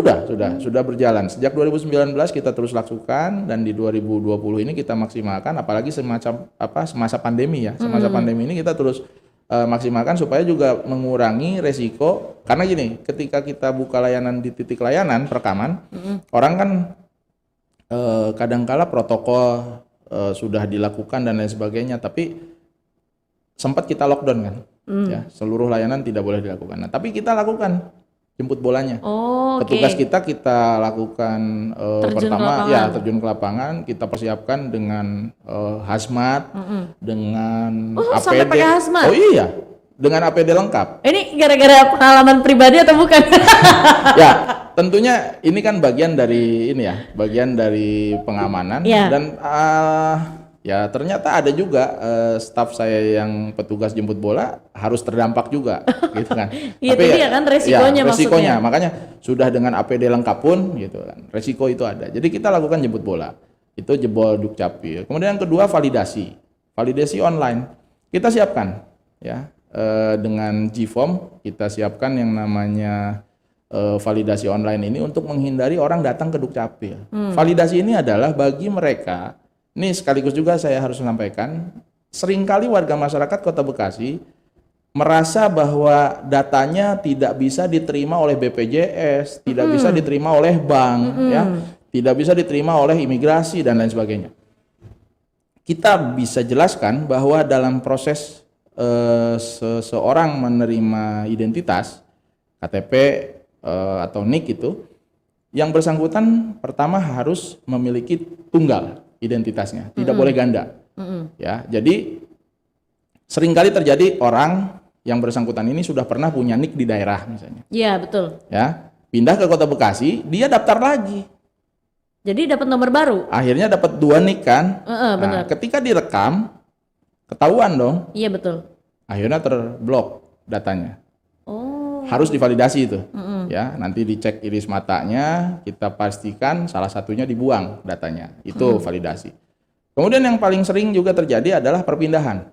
Sudah berjalan. Sejak 2019 kita terus lakukan, dan di 2020 ini kita maksimalkan, apalagi semasa pandemi ya. Semasa pandemi ini kita terus maksimalkan supaya juga mengurangi resiko, karena gini, ketika kita buka layanan di titik layanan perekaman, orang kan kadangkala protokol sudah dilakukan dan lain sebagainya, tapi sempat kita lockdown kan, ya, seluruh layanan tidak boleh dilakukan. Nah, tapi kita lakukan jemput bolanya. Petugas kita lakukan pertama ya terjun ke lapangan, kita persiapkan dengan hazmat, dengan APD. Sampai pakai hazmat? Oh iya, dengan APD lengkap. Ini gara-gara pengalaman pribadi atau bukan? Ya, tentunya ini kan bagian dari bagian dari pengamanan, dan ya ternyata ada juga staf saya yang petugas jemput bola harus terdampak juga, gitu kan. Iya, tapi ya kan resikonya maksudnya. Makanya sudah dengan APD lengkap pun, gitu kan, resiko itu ada. Jadi kita lakukan jemput bola, itu jebol Dukcapil. Kemudian yang kedua validasi online. Kita siapkan, ya, dengan Gform kita siapkan yang namanya validasi online ini untuk menghindari orang datang ke Dukcapil. Validasi ini adalah bagi mereka. Ini sekaligus juga saya harus sampaikan, seringkali warga masyarakat Kota Bekasi merasa bahwa datanya tidak bisa diterima oleh BPJS, tidak bisa diterima oleh bank, ya, tidak bisa diterima oleh imigrasi dan lain sebagainya. Kita bisa jelaskan bahwa dalam proses seseorang menerima identitas KTP atau NIK itu, yang bersangkutan pertama harus memiliki tunggal identitasnya, tidak boleh ganda. Ya, jadi seringkali terjadi orang yang bersangkutan ini sudah pernah punya NIK di daerah misalnya. Iya, betul. Ya, pindah ke Kota Bekasi, dia daftar lagi. Jadi dapat nomor baru. Akhirnya dapat 2 NIK kan. Benar. Ketika direkam, ketahuan dong. Iya, betul. Akhirnya terblok datanya. Harus divalidasi itu. Ya, nanti dicek iris matanya, kita pastikan salah satunya dibuang datanya. Itu validasi. Kemudian yang paling sering juga terjadi adalah perpindahan.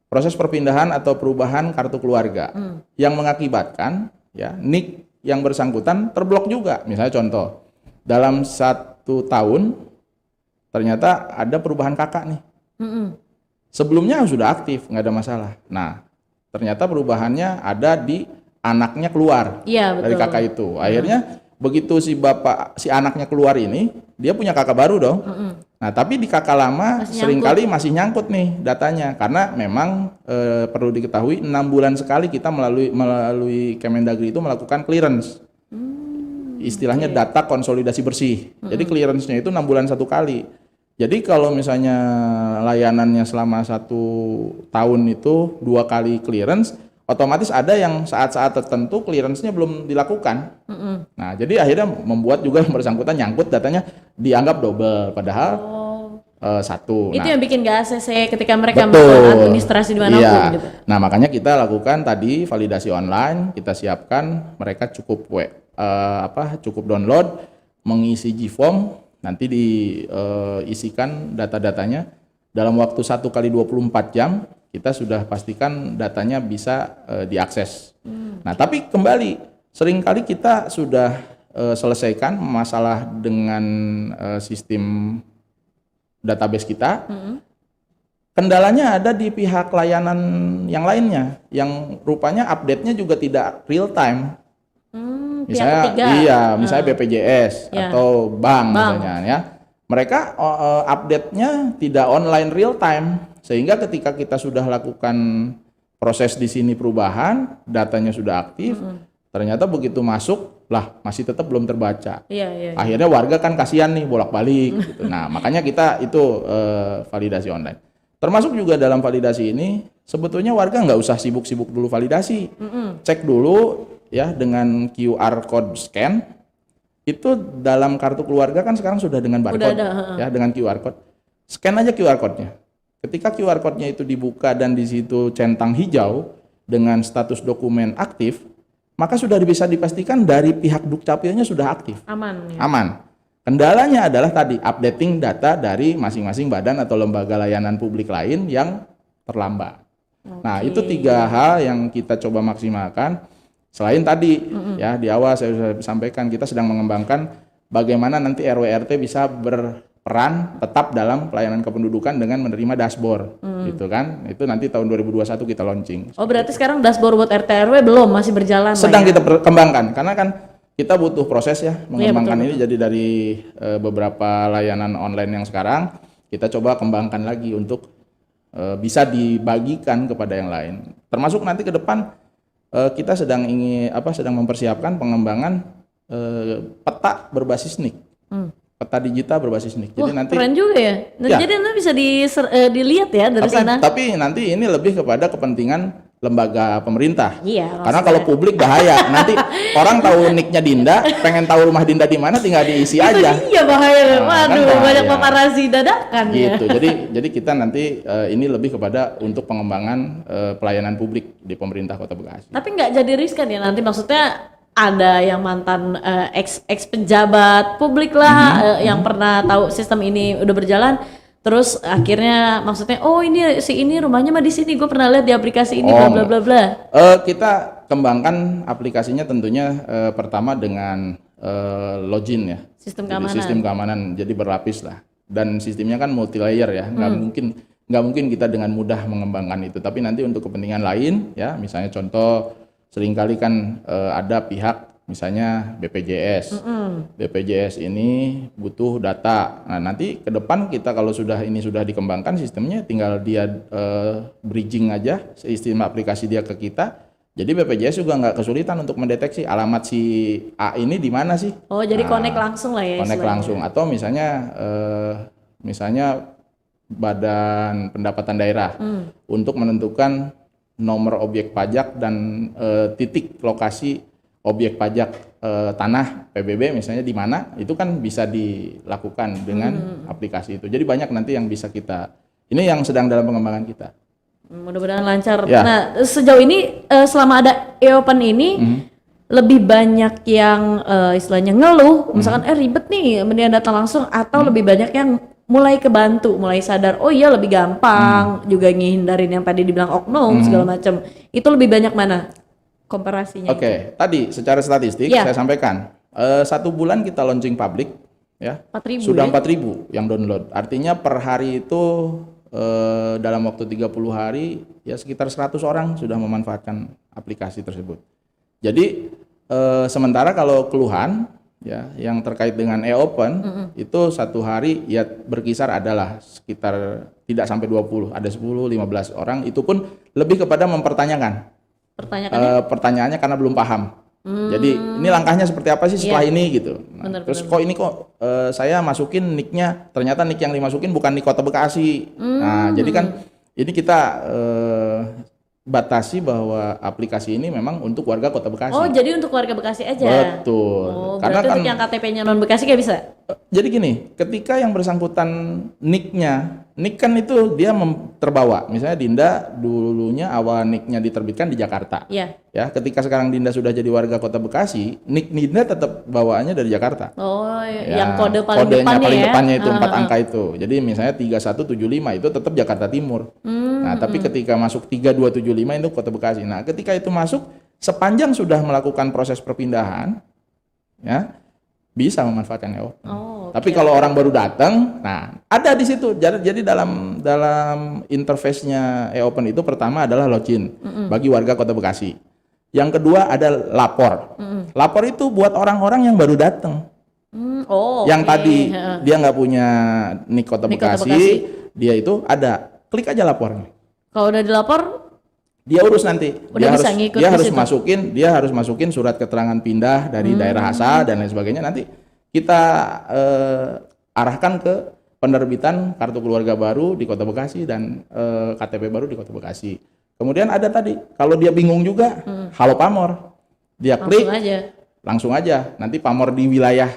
Proses perpindahan atau perubahan kartu keluarga yang mengakibatkan, ya, NIK yang bersangkutan terblok juga. Misalnya contoh, dalam 1 tahun ternyata ada perubahan kakak nih. Sebelumnya sudah aktif, nggak ada masalah. Nah, ternyata perubahannya ada di anaknya keluar dari kakak itu. Akhirnya begitu si anaknya keluar ini, dia punya kakak baru dong. Nah, tapi di kakak lama seringkali masih nyangkut nih datanya, karena memang perlu diketahui 6 bulan sekali kita melalui Kemendagri itu melakukan clearance. Istilahnya data konsolidasi bersih. Jadi clearance-nya itu 6 bulan 1 kali. Jadi kalau misalnya layanannya selama 1 tahun itu 2 kali clearance, otomatis ada yang saat-saat tertentu clearance-nya belum dilakukan. Nah, jadi akhirnya membuat juga yang bersangkutan nyangkut datanya dianggap double, padahal 1. Itu yang bikin gak ACC ketika mereka melakukan administrasi dimanapun. Gitu. Nah, makanya kita lakukan tadi validasi online, kita siapkan, mereka cukup cukup download, mengisi Gform, nanti diisikan data-datanya dalam waktu 1 kali 24 jam. Kita sudah pastikan datanya bisa diakses. Nah, tapi kembali, seringkali kita sudah selesaikan masalah dengan sistem database kita. Kendalanya ada di pihak layanan yang lainnya, yang rupanya update-nya juga tidak real time. Misalnya, misalnya BPJS atau bank misalnya, ya. Mereka update-nya tidak online real time. Sehingga ketika kita sudah lakukan proses di sini perubahan, datanya sudah aktif, ternyata begitu masuk, lah masih tetap belum terbaca. Akhirnya warga kan kasihan nih bolak-balik. Gitu. Nah, makanya kita itu validasi online. Termasuk juga dalam validasi ini, sebetulnya warga nggak usah sibuk-sibuk dulu validasi. Cek dulu ya dengan QR code scan. Itu dalam kartu keluarga kan sekarang sudah dengan barcode, ya, dengan QR code. Scan aja QR code-nya. Ketika QR code-nya itu dibuka dan di situ centang hijau dengan status dokumen aktif, maka sudah bisa dipastikan dari pihak Dukcapilnya sudah aktif. Aman. Ya? Aman. Kendalanya adalah tadi updating data dari masing-masing badan atau lembaga layanan publik lain yang terlambat. Nah, itu 3 hal yang kita coba maksimalkan. Selain tadi ya di awal saya sudah sampaikan kita sedang mengembangkan bagaimana nanti RW RT bisa berperan tetap dalam pelayanan kependudukan dengan menerima dashboard gitu kan. Itu nanti tahun 2021 kita launching. Oh berarti sekarang dashboard buat RT RW belum, masih berjalan Sedang lah ya? kita kembangkan karena kan kita butuh proses ya mengembangkan betul, ini. Jadi dari beberapa layanan online yang sekarang kita coba kembangkan lagi untuk bisa dibagikan kepada yang lain. Termasuk nanti ke depan kita sedang mempersiapkan pengembangan peta berbasis NIK. Peta digital berbasis NIK. Jadi Wah, nanti keren juga ya. Nah, Ya. jadi nanti bisa dilihat ya dari sana. tapi nanti ini lebih kepada kepentingan lembaga pemerintah. Iya, Karena kalau publik bahaya. Nanti orang tahu nicknya Dinda, pengen tahu rumah Dinda di mana, tinggal diisi aja. Iya bahaya. Nah, kan Waduh, bahaya. banyak paparazi dadakan ya. Gitu. Jadi kita nanti ini lebih kepada untuk pengembangan pelayanan publik di pemerintah Kota Bekasi. Tapi nggak jadi riskan ya nanti, maksudnya ada yang mantan ex pejabat publik lah yang pernah tahu sistem ini udah berjalan, terus akhirnya maksudnya oh ini rumahnya mah di sini, gue pernah lihat di aplikasi ini bla bla bla bla. Kita kembangkan aplikasinya tentunya pertama dengan login ya. Sistem Jadi keamanan. sistem keamanan jadi berlapis lah. Dan sistemnya kan multi layer ya. Nggak mungkin kita dengan mudah mengembangkan itu. Tapi nanti untuk kepentingan lain ya, misalnya contoh seringkali kan ada pihak misalnya BPJS. BPJS ini butuh data. Nah, nanti ke depan kita kalau ini sudah dikembangkan sistemnya, tinggal dia bridging aja sistem aplikasi dia ke kita. Jadi BPJS juga nggak kesulitan untuk mendeteksi alamat si A ini di mana sih. Oh jadi connect langsung lah ya. Connect istilahnya. langsung. Atau misalnya Badan Pendapatan Daerah untuk menentukan nomor objek pajak dan titik lokasi objek pajak tanah PBB misalnya di mana, itu kan bisa dilakukan dengan aplikasi itu. Jadi banyak nanti yang bisa ini yang sedang dalam pengembangan kita. Mudah-mudahan lancar. Ya. Nah sejauh ini selama ada e-open ini lebih banyak yang istilahnya ngeluh, misalkan ribet nih mendingan datang langsung, atau lebih banyak yang mulai kebantu, mulai sadar oh iya lebih gampang juga ngehindarin yang tadi dibilang oknum segala macam. Itu lebih banyak mana komparasinya? Oke, tadi secara statistik Ya. saya sampaikan 1 bulan kita launching publik ya 4.000 sudah ya? 4.000 yang download. Artinya per hari itu dalam waktu 30 hari ya sekitar 100 orang sudah memanfaatkan aplikasi tersebut. Jadi sementara kalau keluhan ya yang terkait dengan e-open itu 1 hari ya berkisar adalah sekitar tidak sampai 20, ada 10-15 orang, itu pun lebih kepada mempertanyakan. Pertanyaannya karena belum paham. Jadi ini langkahnya seperti apa sih setelah ini gitu. Nah, terus kok ini saya masukin nicknya, ternyata nick yang dimasukin bukan nick Kota Bekasi. Nah jadi kan ini kita batasi bahwa aplikasi ini memang untuk warga Kota Bekasi. Oh jadi untuk warga Bekasi aja? Betul. Oh, Karena berarti kan untuk yang KTP-nya non Bekasi kayak bisa? Jadi gini, ketika yang bersangkutan nick kan itu dia terbawa. Misalnya Dinda dulunya awal nicknya diterbitkan di Jakarta. Iya. Ya, ketika sekarang Dinda sudah jadi warga Kota Bekasi, nick Dinda tetap bawaannya dari Jakarta. Oh, Ya, yang kode paling kodenya depannya paling ya? depannya itu 4 angka itu. Jadi misalnya 3175 itu tetap Jakarta Timur. Nah, tapi ketika masuk 3275 itu Kota Bekasi. Nah, ketika itu masuk sepanjang sudah melakukan proses perpindahan ya bisa memanfaatkan e-open. Tapi kalau orang baru datang, nah ada di situ. Jadi dalam interface-nya e-open itu pertama adalah login bagi warga Kota Bekasi. Yang kedua ada lapor. Lapor itu buat orang-orang yang baru datang. Yang tadi dia nggak punya nick Kota Bekasi, dia itu ada, klik aja lapornya. Kalau udah dilapor, Dia urus nanti. Udah bisa ngikut Dia di harus situ. masukin surat keterangan pindah dari daerah asal dan lain sebagainya. Nanti kita arahkan ke penerbitan kartu keluarga baru di Kota Bekasi dan KTP baru di Kota Bekasi. Kemudian ada tadi, kalau dia bingung juga, Halo Pamor. Dia klik, langsung aja. Nanti Pamor di wilayah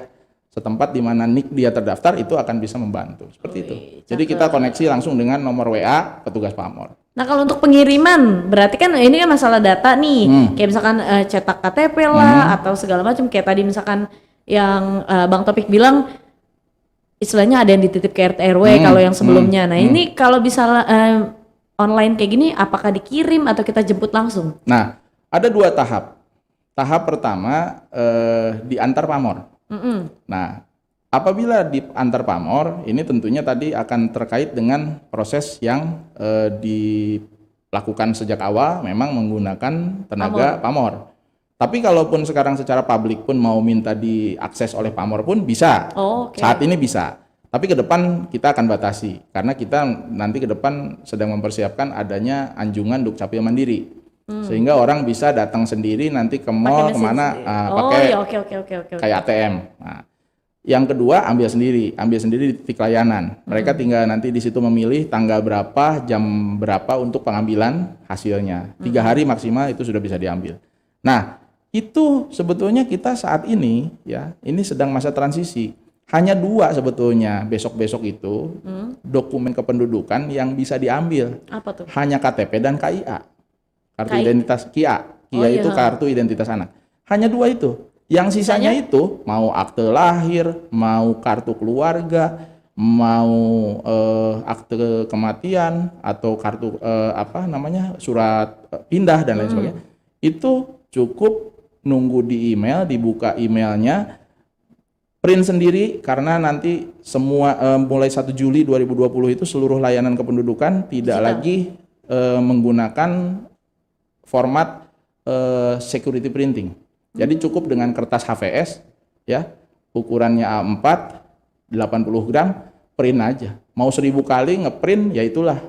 setempat di mana nick dia terdaftar itu akan bisa membantu. Seperti itu. Jadi kita koneksi langsung dengan nomor WA petugas Pamor. Nah kalau untuk pengiriman, berarti kan ini kan masalah data nih, kayak misalkan cetak KTP lah atau segala macam, kayak tadi misalkan yang Bang Topik bilang, istilahnya ada yang dititip ke RT RW kalau yang sebelumnya. Nah ini kalau bisa online kayak gini, apakah dikirim atau kita jemput langsung? Nah ada 2 tahap. Tahap pertama di antar pamor. Nah, apabila di antar pamor, ini tentunya tadi akan terkait dengan proses yang dilakukan sejak awal memang menggunakan tenaga pamor. Tapi kalaupun sekarang secara publik pun mau minta diakses oleh pamor pun bisa. Saat ini bisa. Tapi ke depan kita akan batasi karena kita nanti ke depan sedang mempersiapkan adanya anjungan Dukcapil Mandiri. Sehingga orang bisa datang sendiri nanti ke mall kemana pakai kayak ATM. Nah, yang kedua ambil sendiri di titik layanan. Mereka tinggal nanti di situ memilih tanggal berapa, jam berapa untuk pengambilan hasilnya. 3 hari maksimal itu sudah bisa diambil. Nah, itu sebetulnya kita saat ini ya, ini sedang masa transisi. Hanya 2 sebetulnya besok-besok itu dokumen kependudukan yang bisa diambil. Apa tuh? Hanya KTP dan KIA. Kartu identitas KIA itu kartu identitas anak. Hanya 2 itu. Yang sisanya itu mau akte lahir, mau kartu keluarga, mau akte kematian atau kartu surat pindah dan lain sebagainya. Itu cukup nunggu di email, dibuka emailnya, print sendiri karena nanti semua mulai 1 Juli 2020 itu seluruh layanan kependudukan tidak lagi menggunakan format security printing. Jadi cukup dengan kertas HVS ya, ukurannya A4 80 gram, print aja. Mau 1000 kali ngeprint ya itulah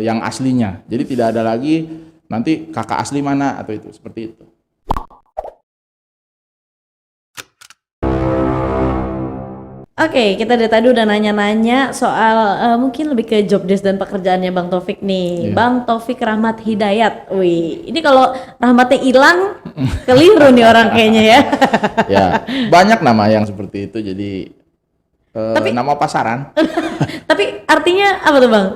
yang aslinya. Jadi tidak ada lagi nanti kakak asli mana atau itu seperti itu. Oke, kita dari tadi udah nanya-nanya soal mungkin lebih ke job desk dan pekerjaannya Bang Taufik nih. Bang Taufik Rahmat Hidayat. Wih, ini kalau Rahmatnya hilang, keliru nih orang kayaknya ya. Ya, banyak nama yang seperti itu jadi nama pasaran. Tapi artinya apa tuh Bang?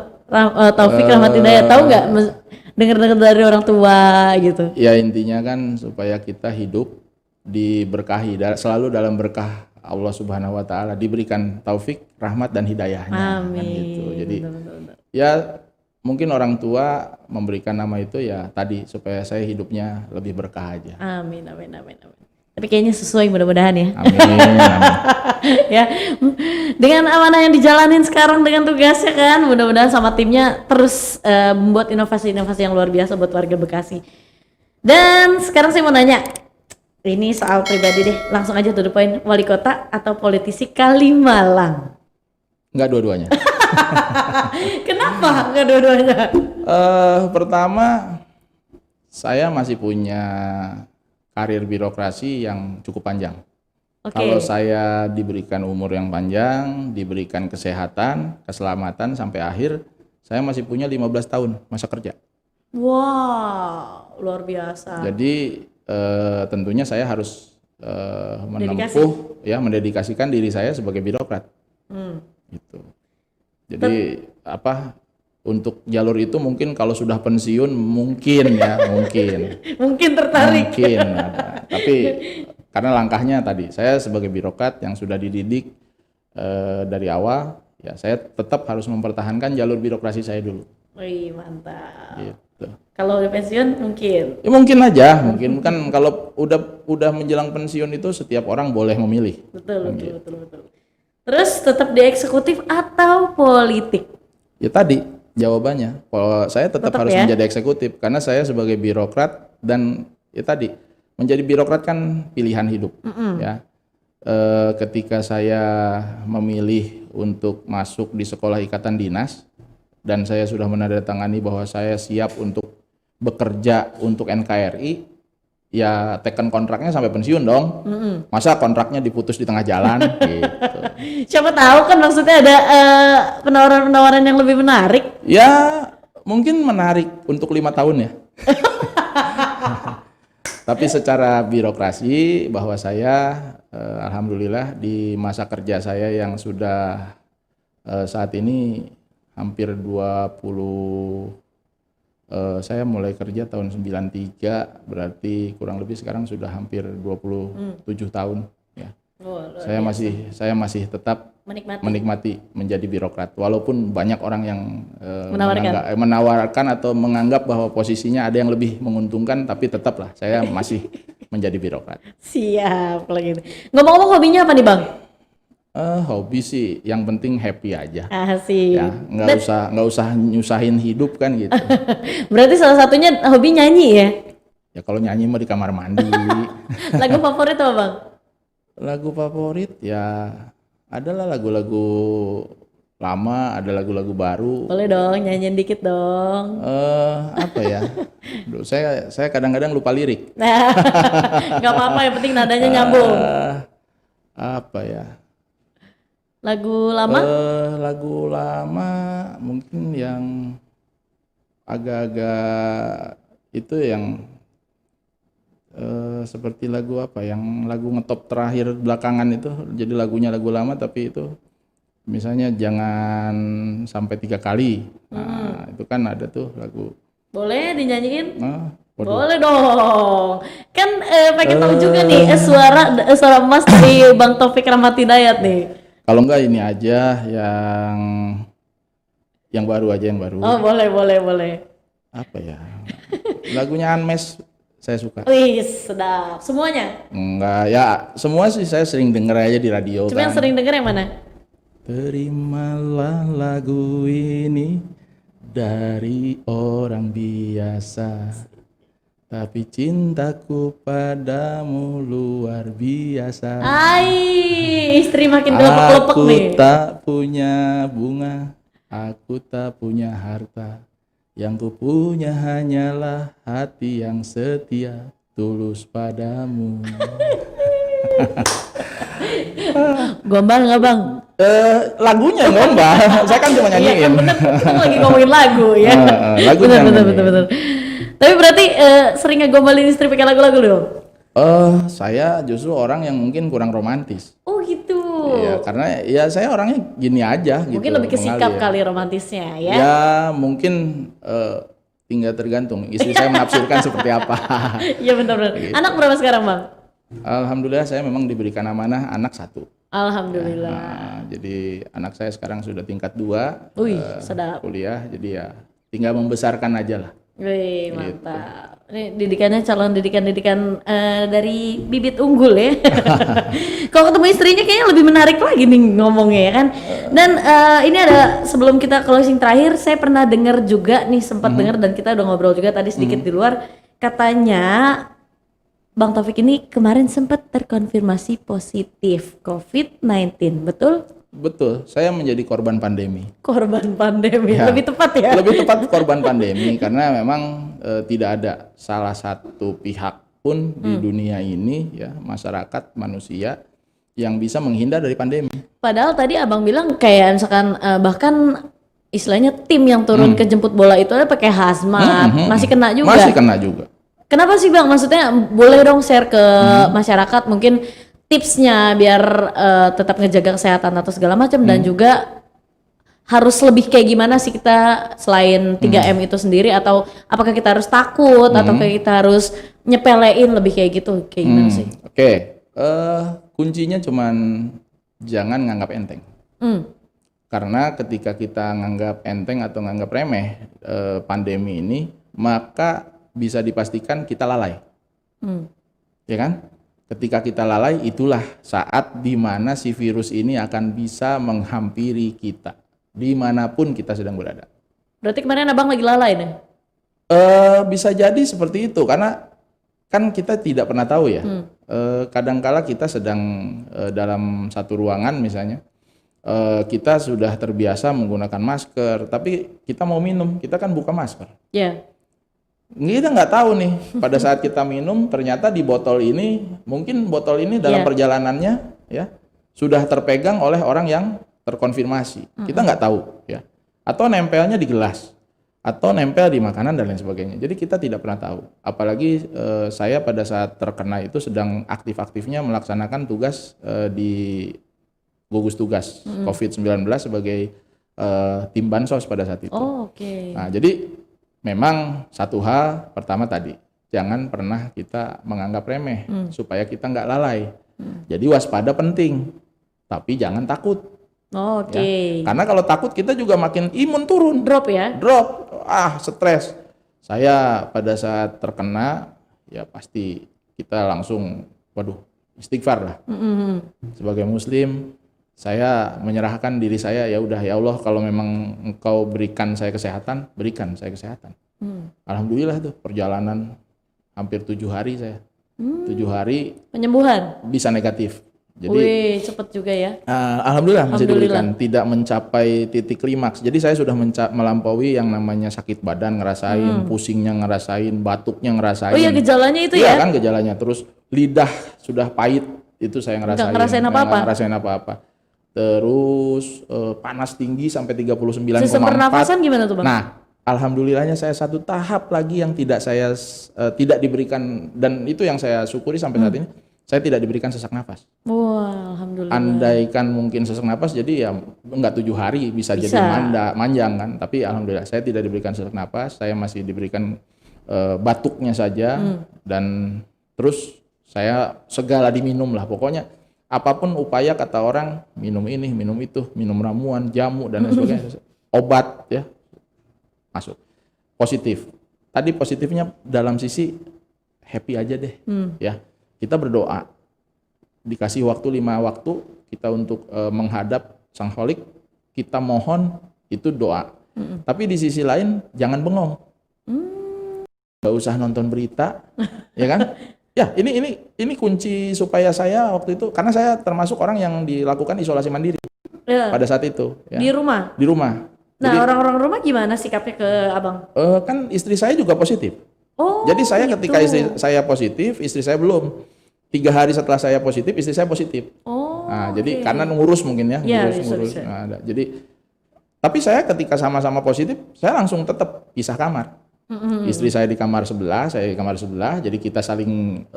Taufik Rahmat Hidayat, tahu nggak? Dengar-dengar dari orang tua gitu. Ya intinya kan supaya kita hidup diberkahi, selalu dalam berkah Allah Subhanahu wa taala, diberikan taufik, rahmat dan hidayahnya. Amin. Kan gitu. Jadi ya mungkin orang tua memberikan nama itu ya tadi supaya saya hidupnya lebih berkah aja. Amin. Tapi kayaknya sesuai mudah-mudahan ya. Amin. Ya. Dengan amanah yang dijalanin sekarang dengan tugasnya kan, mudah-mudahan sama timnya terus membuat inovasi-inovasi yang luar biasa buat warga Bekasi. Dan sekarang saya mau nanya, ini soal pribadi deh, langsung aja to the point. Wali kota atau politisi Kalimalang? Enggak dua-duanya. Kenapa enggak dua-duanya? Pertama, saya masih punya karir birokrasi yang cukup panjang. Kalau saya diberikan umur yang panjang, diberikan kesehatan, keselamatan sampai akhir, saya masih punya 15 tahun masa kerja. Wow, luar biasa. Jadi tentunya saya harus mendedikasikan diri saya sebagai birokrat. Gitu. Jadi untuk jalur itu mungkin kalau sudah pensiun mungkin mungkin tertarik. Mungkin ada. Tapi karena langkahnya tadi saya sebagai birokrat yang sudah dididik dari awal, ya saya tetap harus mempertahankan jalur birokrasi saya dulu. Wih, mantap. Gitu. Kalau udah pensiun mungkin? Ya mungkin aja, mungkin kan kalau udah menjelang pensiun itu setiap orang boleh memilih. Betul. Terus tetap di eksekutif atau politik? Ya tadi jawabannya, kalau saya tetap harus menjadi eksekutif karena saya sebagai birokrat dan ya tadi menjadi birokrat kan pilihan hidup. Ya, ketika saya memilih untuk masuk di sekolah ikatan dinas dan saya sudah menandatangani bahwa saya siap untuk bekerja untuk NKRI, ya teken kontraknya sampai pensiun dong. Masa kontraknya diputus di tengah jalan gitu. Siapa tahu kan maksudnya ada penawaran-penawaran yang lebih menarik. Ya mungkin menarik untuk 5 tahun ya. Tapi secara birokrasi bahwa saya alhamdulillah di masa kerja saya yang sudah saat ini hampir 20, saya mulai kerja tahun 93, berarti kurang lebih sekarang sudah hampir 27 tahun ya. Saya masih tetap menikmati menjadi birokrat. Walaupun banyak orang yang Menawarkan. menawarkan atau menganggap bahwa posisinya ada yang lebih menguntungkan, tapi tetaplah saya masih menjadi birokrat. Siap kalau gitu. Ngomong-ngomong hobinya apa nih Bang? Hobi sih, yang penting happy aja. Asik. Ya, nggak usah nyusahin hidup kan gitu. Berarti salah satunya hobi nyanyi ya? Ya kalau nyanyi mah di kamar mandi. Lagu favorit apa Bang? Lagu favorit ya adalah lagu-lagu lama, ada lagu-lagu baru. Boleh dong, nyanyiin dikit dong. Apa ya? Duh, saya kadang-kadang lupa lirik. Nah, nggak apa-apa, yang penting nadanya nyambung. Apa ya? Lagu lama? Lagu lama mungkin yang agak-agak itu yang seperti lagu apa? Yang lagu ngetop terakhir belakangan itu, jadi lagunya lagu lama tapi itu misalnya jangan sampai 3 kali. Nah, itu kan ada tuh lagu. Boleh dinyanyiin? Waduh. Boleh dong. Kan pengen tahu juga nih suara emas dari Bang Taufik Rahmat Hidayat nih. Kalau enggak ini aja yang baru aja, yang baru. Oh, boleh. Apa ya? Lagunya Unmesh saya suka. Wih, sedap. Semuanya? Enggak, ya semua sih saya sering denger aja di radio. Cuma yang sering denger yang mana? Terimalah lagu ini dari orang biasa, tapi cintaku padamu luar biasa. Istri makin kelepek-kelepek nih. Aku tak punya bunga, aku tak punya harta, yang ku punya hanyalah hati yang setia, tulus padamu. Gombal nggak Bang? Lagunya gombal, saya kan cuma Iya kan nyanyiin. bener, kita lagi ngomongin lagu ya. Lagunya Bener. Tapi berarti sering ngegombalin istri pakai lagu-lagu dong? Saya justru orang yang mungkin kurang romantis. Oh gitu. Iya, karena ya saya orangnya gini aja gitu. Mungkin lebih ke sikap mengalir. kali romantisnya ya. Ya mungkin tinggal tergantung istri saya menafsirkan seperti apa. Iya benar. Anak berapa sekarang Bang? Alhamdulillah saya memang diberikan amanah anak 1. Alhamdulillah. Nah, jadi anak saya sekarang sudah tingkat 2. Wih, sedap. Kuliah, jadi ya tinggal membesarkan aja lah. Wih, mantap. Ini didikannya calon didikan dari bibit unggul ya. Kalau ketemu istrinya kayaknya lebih menarik lagi nih ngomongnya ya kan. Dan ini ada sebelum kita closing terakhir, saya pernah dengar juga nih, sempat dengar dan kita udah ngobrol juga tadi sedikit di luar, katanya Bang Taufik ini kemarin sempat terkonfirmasi positif COVID-19, betul? Betul, saya menjadi korban pandemi. Korban pandemi, Ya, lebih tepat ya? Lebih tepat korban pandemi karena memang tidak ada salah satu pihak pun di dunia ini ya, masyarakat, manusia yang bisa menghindar dari pandemi. Padahal tadi Abang bilang kayak misalkan bahkan istilahnya tim yang turun ke jemput bola itu ada pakai hazmat, masih kena juga. Masih kena juga. Kenapa sih Bang? Maksudnya boleh dong share ke masyarakat mungkin tipsnya biar tetap ngejaga kesehatan atau segala macam dan juga harus lebih kayak gimana sih kita selain 3M itu sendiri, atau apakah kita harus takut atau kayak kita harus nyepelein lebih kayak gitu, kayak gimana sih? Oke. Kuncinya cuman jangan nganggap enteng. Karena ketika kita nganggap enteng atau nganggap remeh pandemi ini, maka bisa dipastikan kita lalai. Ya kan? Ketika kita lalai, itulah saat dimana si virus ini akan bisa menghampiri kita dimanapun kita sedang berada. Berarti kemarin Abang lagi lalai nih? Bisa jadi seperti itu, karena kan kita tidak pernah tahu ya. Kadangkala kita sedang dalam satu ruangan misalnya, kita sudah terbiasa menggunakan masker, tapi kita mau minum, kita kan buka masker. Iya. Kita nggak tahu nih, pada saat kita minum ternyata di botol ini, mungkin botol ini dalam perjalanannya ya sudah terpegang oleh orang yang terkonfirmasi. Kita nggak tahu ya. Atau nempelnya di gelas, atau nempel di makanan dan lain sebagainya. Jadi kita tidak pernah tahu. Apalagi saya pada saat terkena itu sedang aktif-aktifnya melaksanakan tugas di gugus tugas COVID-19 sebagai tim bansos pada saat itu. Oh, oke. Nah, jadi memang satu hal pertama tadi, jangan pernah kita menganggap remeh supaya kita nggak lalai. Jadi waspada penting, tapi jangan takut. Oke. Ya. Karena kalau takut kita juga makin imun turun, Drop ya. drop, stres. Saya pada saat terkena ya pasti kita langsung, waduh, istighfar lah. Sebagai Muslim, saya menyerahkan diri saya, ya udah ya Allah, kalau memang Engkau berikan saya kesehatan, berikan saya kesehatan. Alhamdulillah tuh perjalanan hampir 7 hari saya, 7 hari Penyembuhan. bisa negatif. Jadi Wih, cepet juga ya. alhamdulillah masih Alhamdulillah. diberikan, tidak mencapai titik klimaks. Jadi saya sudah melampaui yang namanya sakit badan ngerasain, pusingnya ngerasain, batuknya ngerasain. Oh iya, gejalanya itu Iya ya? kan gejalanya. Terus lidah sudah pahit, itu saya ngerasain. Nggak ngerasain apa-apa? Nggak ngerasain apa-apa. Terus panas tinggi sampai 39,4. Sistem pernafasan gimana tuh Bang? Nah, alhamdulillahnya saya satu tahap lagi yang tidak saya tidak diberikan, dan itu yang saya syukuri sampai saat ini. Saya tidak diberikan sesak nafas. Wah, alhamdulillah. Andaikan mungkin sesak nafas, jadi ya enggak 7 hari bisa jadi manjang kan. Tapi alhamdulillah saya tidak diberikan sesak nafas, saya masih diberikan batuknya saja. Dan terus saya segala diminum lah. Pokoknya apapun upaya kata orang, minum ini, minum itu, minum ramuan, jamu dan lain sebagainya. Obat ya, masuk. Positif. Tadi positifnya dalam sisi happy aja deh. Ya. Kita berdoa, dikasih waktu 5 waktu kita untuk menghadap Sang Kholik, kita mohon, itu doa. Tapi di sisi lain jangan bengong, nggak usah nonton berita, ya kan? Ya ini kunci supaya saya waktu itu, karena saya termasuk orang yang dilakukan isolasi mandiri Ya. pada saat itu. Ya. Di rumah. Di rumah. Nah, orang-orang rumah gimana sikapnya ke Abang? Kan istri saya juga positif. Oh, Jadi saya gitu. ketika istri saya positif, istri saya belum. 3 hari setelah saya positif, istri saya positif. Oh, Nah, jadi karena ngurus mungkin ya, Ya, ngurus. bisa. Nah, jadi tapi saya ketika sama-sama positif, saya langsung tetap pisah kamar. Istri saya di kamar sebelah, saya di kamar sebelah. Jadi kita saling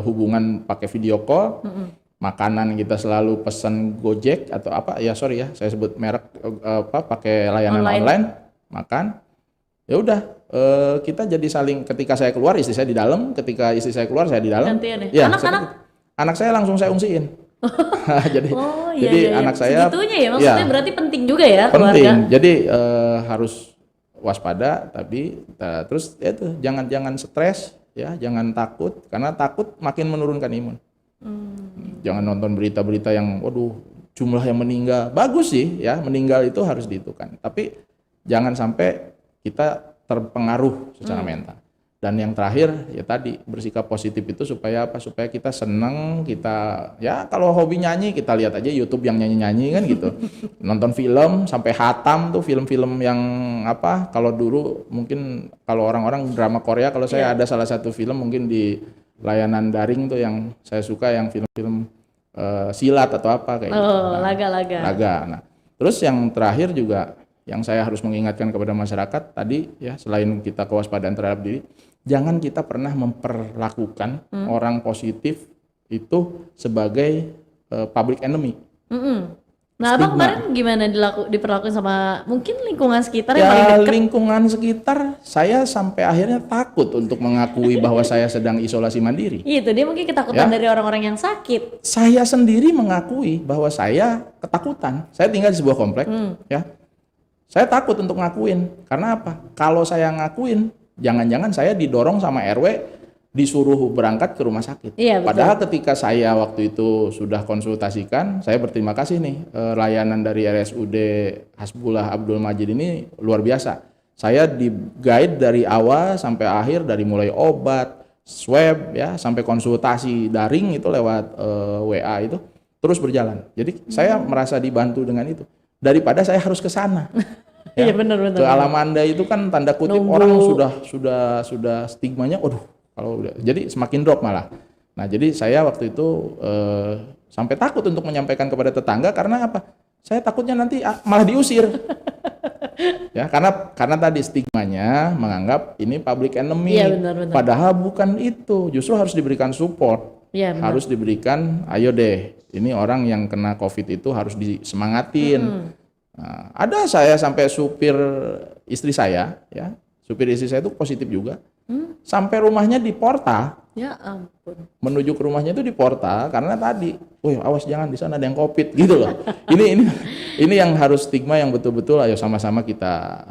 hubungan pakai video call. Makanan kita selalu pesan Gojek atau apa? Ya sorry ya, saya sebut merek pakai layanan online. Makan. Ya udah, kita jadi saling, ketika saya keluar istri saya di dalam, ketika istri saya keluar saya di dalam. Gantian ya? Ya, Anak-anak? anak saya langsung saya ungsiin. jadi iya, jadi iya. anak saya segitunya ya, maksudnya ya, berarti penting juga ya penting. keluarga. Jadi harus waspada, tapi terus ya itu jangan stres ya, jangan takut, karena takut makin menurunkan imun. Jangan nonton berita-berita yang waduh jumlah yang meninggal. Bagus sih ya, meninggal itu harus dihitungkan, tapi jangan sampai kita terpengaruh secara mental. Dan yang terakhir ya tadi, bersikap positif itu supaya apa? Supaya kita senang, kita ya kalau hobi nyanyi kita lihat aja YouTube yang nyanyi-nyanyi kan gitu. Nonton film sampai hatam tuh film-film yang apa? Kalau dulu mungkin kalau orang-orang drama Korea, kalau saya ada salah satu film mungkin di layanan daring tuh yang saya suka, yang film-film silat atau apa kayak gitu. Oh, laga-laga. Laga. Nah, terus yang terakhir juga yang saya harus mengingatkan kepada masyarakat tadi ya, selain kita kewaspadaan terhadap diri, jangan kita pernah memperlakukan orang positif itu sebagai public enemy. Nah, Abang kemarin gimana diperlakukan sama mungkin lingkungan sekitar yang Ya, paling dekat? lingkungan sekitar, saya sampai akhirnya takut untuk mengakui bahwa saya sedang isolasi mandiri. Itu dia mungkin ketakutan dari orang-orang yang sakit. Saya sendiri mengakui bahwa saya ketakutan. Saya tinggal di sebuah komplek, ya. Saya takut untuk ngakuin. Karena apa? Kalau saya ngakuin, jangan-jangan saya didorong sama RW disuruh berangkat ke rumah sakit. Iya, betul. Padahal ketika saya waktu itu sudah konsultasikan, saya berterima kasih nih, layanan dari RSUD Hasbullah Abdul Majid ini luar biasa. Saya di guide dari awal sampai akhir, dari mulai obat, swab ya, sampai konsultasi daring itu lewat WA itu terus berjalan. Jadi saya merasa dibantu dengan itu, daripada saya harus ke sana. Iya, benar-benar. Ke Alamanda itu kan tanda kutip orang sudah stigmanya, waduh, kalau udah, jadi semakin drop malah. Nah, jadi saya waktu itu sampai takut untuk menyampaikan kepada tetangga, karena apa? Saya takutnya nanti malah diusir. Ya, karena tadi stigmanya menganggap ini public enemy. Iya, benar-benar. Padahal bukan itu, justru harus diberikan support. Iya, benar. Harus diberikan, ayo deh, ini orang yang kena COVID itu harus disemangatin. Nah, ada saya sampai supir istri saya, ya, supir istri saya itu positif juga, sampai rumahnya di portal, Ya ampun. Menuju ke rumahnya itu di portal karena tadi, wih awas jangan di sana ada yang COVID gitu loh. Ini yang harus stigma yang betul-betul ayo sama-sama kita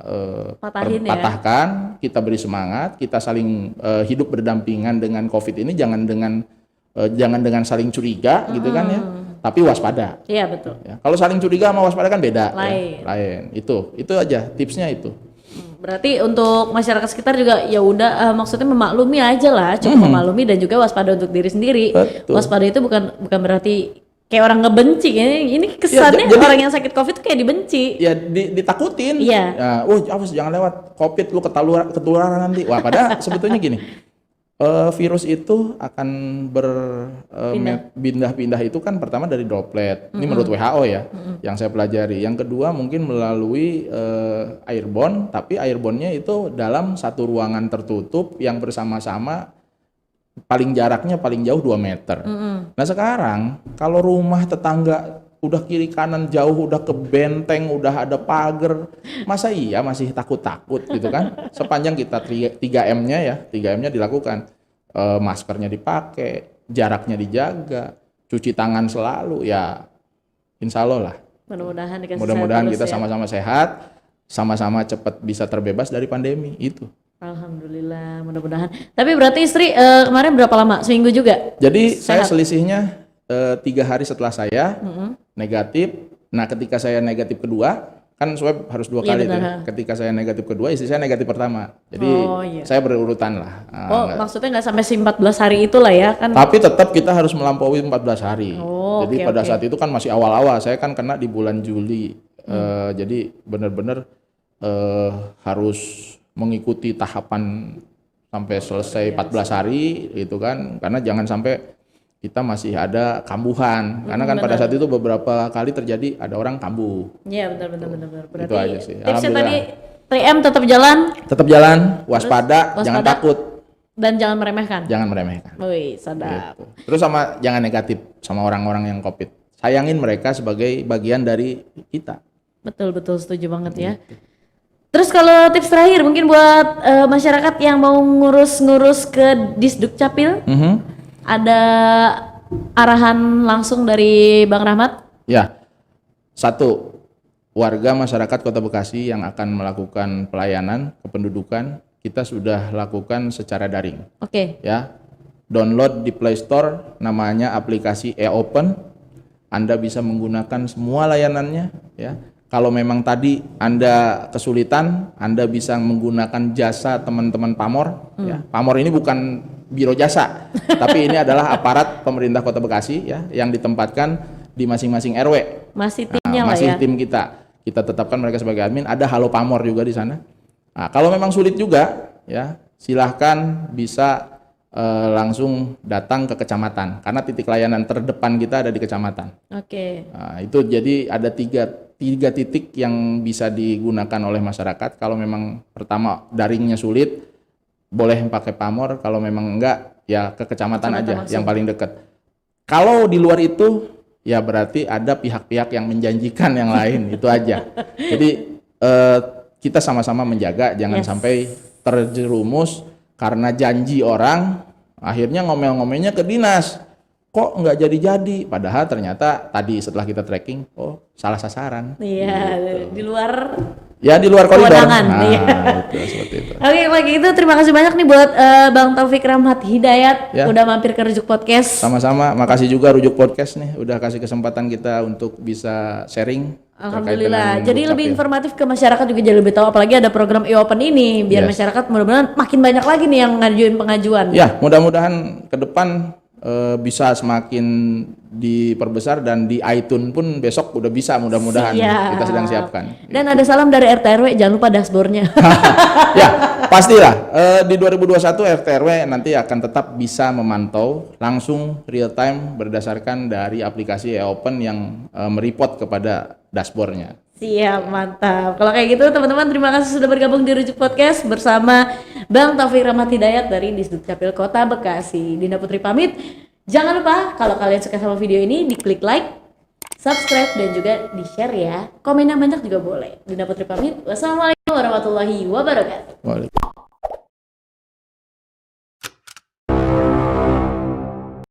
Patahin ya. patahkan, kita beri semangat, kita saling hidup berdampingan dengan COVID ini jangan dengan saling curiga gitu kan ya, tapi waspada. Iya betul. Ya. Kalau saling curiga sama waspada kan beda. Lain. Ya. Lain. Itu aja tipsnya itu. Berarti untuk masyarakat sekitar juga ya udah maksudnya memaklumi aja lah, cukup memaklumi dan juga waspada untuk diri sendiri. Betul. Waspada itu bukan berarti kayak orang ngebenci. Ini kesannya jadi- orang yang sakit COVID tuh kayak dibenci. Ya ditakutin. Iya. Ya, awas jangan lewat COVID lu ketularan nanti. Wah, padahal sebetulnya gini. Virus itu akan berpindah-pindah itu kan pertama dari droplet. Ini menurut WHO ya, yang saya pelajari. Yang kedua mungkin melalui airborne, tapi airborne-nya itu dalam satu ruangan tertutup yang bersama-sama jaraknya paling jauh 2 meter. Nah sekarang kalau rumah tetangga udah kiri kanan jauh, udah ke benteng, udah ada pagar, masa iya masih takut-takut gitu kan? Sepanjang kita 3M-nya ya, 3M-nya dilakukan, maskernya dipakai, jaraknya dijaga, cuci tangan selalu, ya insya Allah lah. Mudah-mudahan dikasih Mudah-mudahan sehat kita terus ya. sama-sama sehat, sama-sama cepat bisa terbebas dari pandemi itu. Alhamdulillah, mudah-mudahan. Tapi berarti istri kemarin berapa lama? Seminggu juga? Jadi saya Sehat. selisihnya 3 hari setelah saya negatif. Nah ketika saya negatif kedua, kan swab harus 2 Iya, kali tuh. benar. Ketika saya negatif kedua, istri saya negatif pertama. Jadi Oh, iya. saya berurutan lah. Maksudnya nggak sampai 14 hari itulah ya kan? Tapi tetap kita harus melampaui 14 hari. Oh, Jadi oke, pada oke. saat itu kan masih awal-awal. Saya kan kena di bulan Juli. Jadi benar-benar harus mengikuti tahapan sampai selesai 14 hari gitu kan. Karena jangan sampai kita masih ada kambuhan. Karena kan pada saat itu beberapa kali terjadi ada orang kambuh. Iya benar. Berarti Itu aja sih. tipsnya tadi Alhamdulillah. 3M tetap jalan Tetap jalan, waspada, jangan waspada. takut, dan jangan meremehkan. jangan meremehkan. Wih, sadap. Gitu. Terus sama jangan negatif sama orang-orang yang COVID. Sayangin mereka sebagai bagian dari kita. Betul setuju banget ya. Terus kalau tips terakhir mungkin buat masyarakat yang mau ngurus ke Disduk Capil, ada arahan langsung dari Bang Rahmat? Ya, 1, warga masyarakat Kota Bekasi yang akan melakukan pelayanan kependudukan, kita sudah lakukan secara daring. Oke. Ya, download di Play Store, namanya aplikasi e-Open. Anda bisa menggunakan semua layanannya. Ya, kalau memang tadi Anda kesulitan, Anda bisa menggunakan jasa teman-teman Pamor. Ya, Pamor ini bukan biro jasa, tapi ini adalah aparat pemerintah Kota Bekasi ya, yang ditempatkan di masing-masing RW. Masih timnya lah Masih ya. tim kita. Kita tetapkan mereka sebagai admin. Ada Halo Pamor juga di sana. Nah, kalau memang sulit juga, ya silahkan bisa langsung datang ke kecamatan. Karena titik layanan terdepan kita ada di kecamatan. Oke. Nah, itu jadi ada tiga titik yang bisa digunakan oleh masyarakat. Kalau memang pertama daringnya sulit, boleh pakai Pamor. Kalau memang enggak, ya ke kecamatan aja langsung. yang paling dekat. Kalau di luar itu, ya berarti ada pihak-pihak yang menjanjikan yang lain. Itu aja. Jadi kita sama-sama menjaga, jangan sampai terjerumus karena janji orang, akhirnya ngomel-ngomelnya ke dinas. Kok nggak jadi-jadi? Padahal ternyata tadi setelah kita tracking, salah sasaran. Iya, Gitu. di luar. Ya di luar koridor. Kewenangan, Nah, iya. itu seperti itu. Oke, lagi itu terima kasih banyak nih buat Bang Taufik Rahmat Hidayat Ya. udah mampir ke Rujuk Podcast. Sama-sama, makasih juga Rujuk Podcast nih udah kasih kesempatan kita untuk bisa sharing. Alhamdulillah. terkait dengan Jadi Dukcapil. lebih informatif ke masyarakat juga jadi lebih tahu, apalagi ada program e-open ini biar Yes. masyarakat mudah-mudahan makin banyak lagi nih yang ngajuin pengajuan. Ya, mudah-mudahan ke depan bisa semakin diperbesar dan di iTunes pun besok udah bisa mudah-mudahan Siap. kita sedang siapkan. Dan ada salam dari RT RW, jangan lupa dashboardnya. Ya, pastilah di 2021 RT RW nanti akan tetap bisa memantau langsung real time berdasarkan dari aplikasi e-Open yang mereport kepada dashboardnya. Siap, mantap. Kalau kayak gitu teman-teman terima kasih sudah bergabung di Rujuk Podcast bersama Bang Taufik Rahmat Hidayat dari Disduk Capil Kota Bekasi. Dinda Putri pamit. Jangan lupa kalau kalian suka sama video ini diklik like, subscribe dan juga di-share ya. Komen yang banyak juga boleh. Dinda Putri pamit. Wassalamualaikum warahmatullahi wabarakatuh. Waalaikumsalam.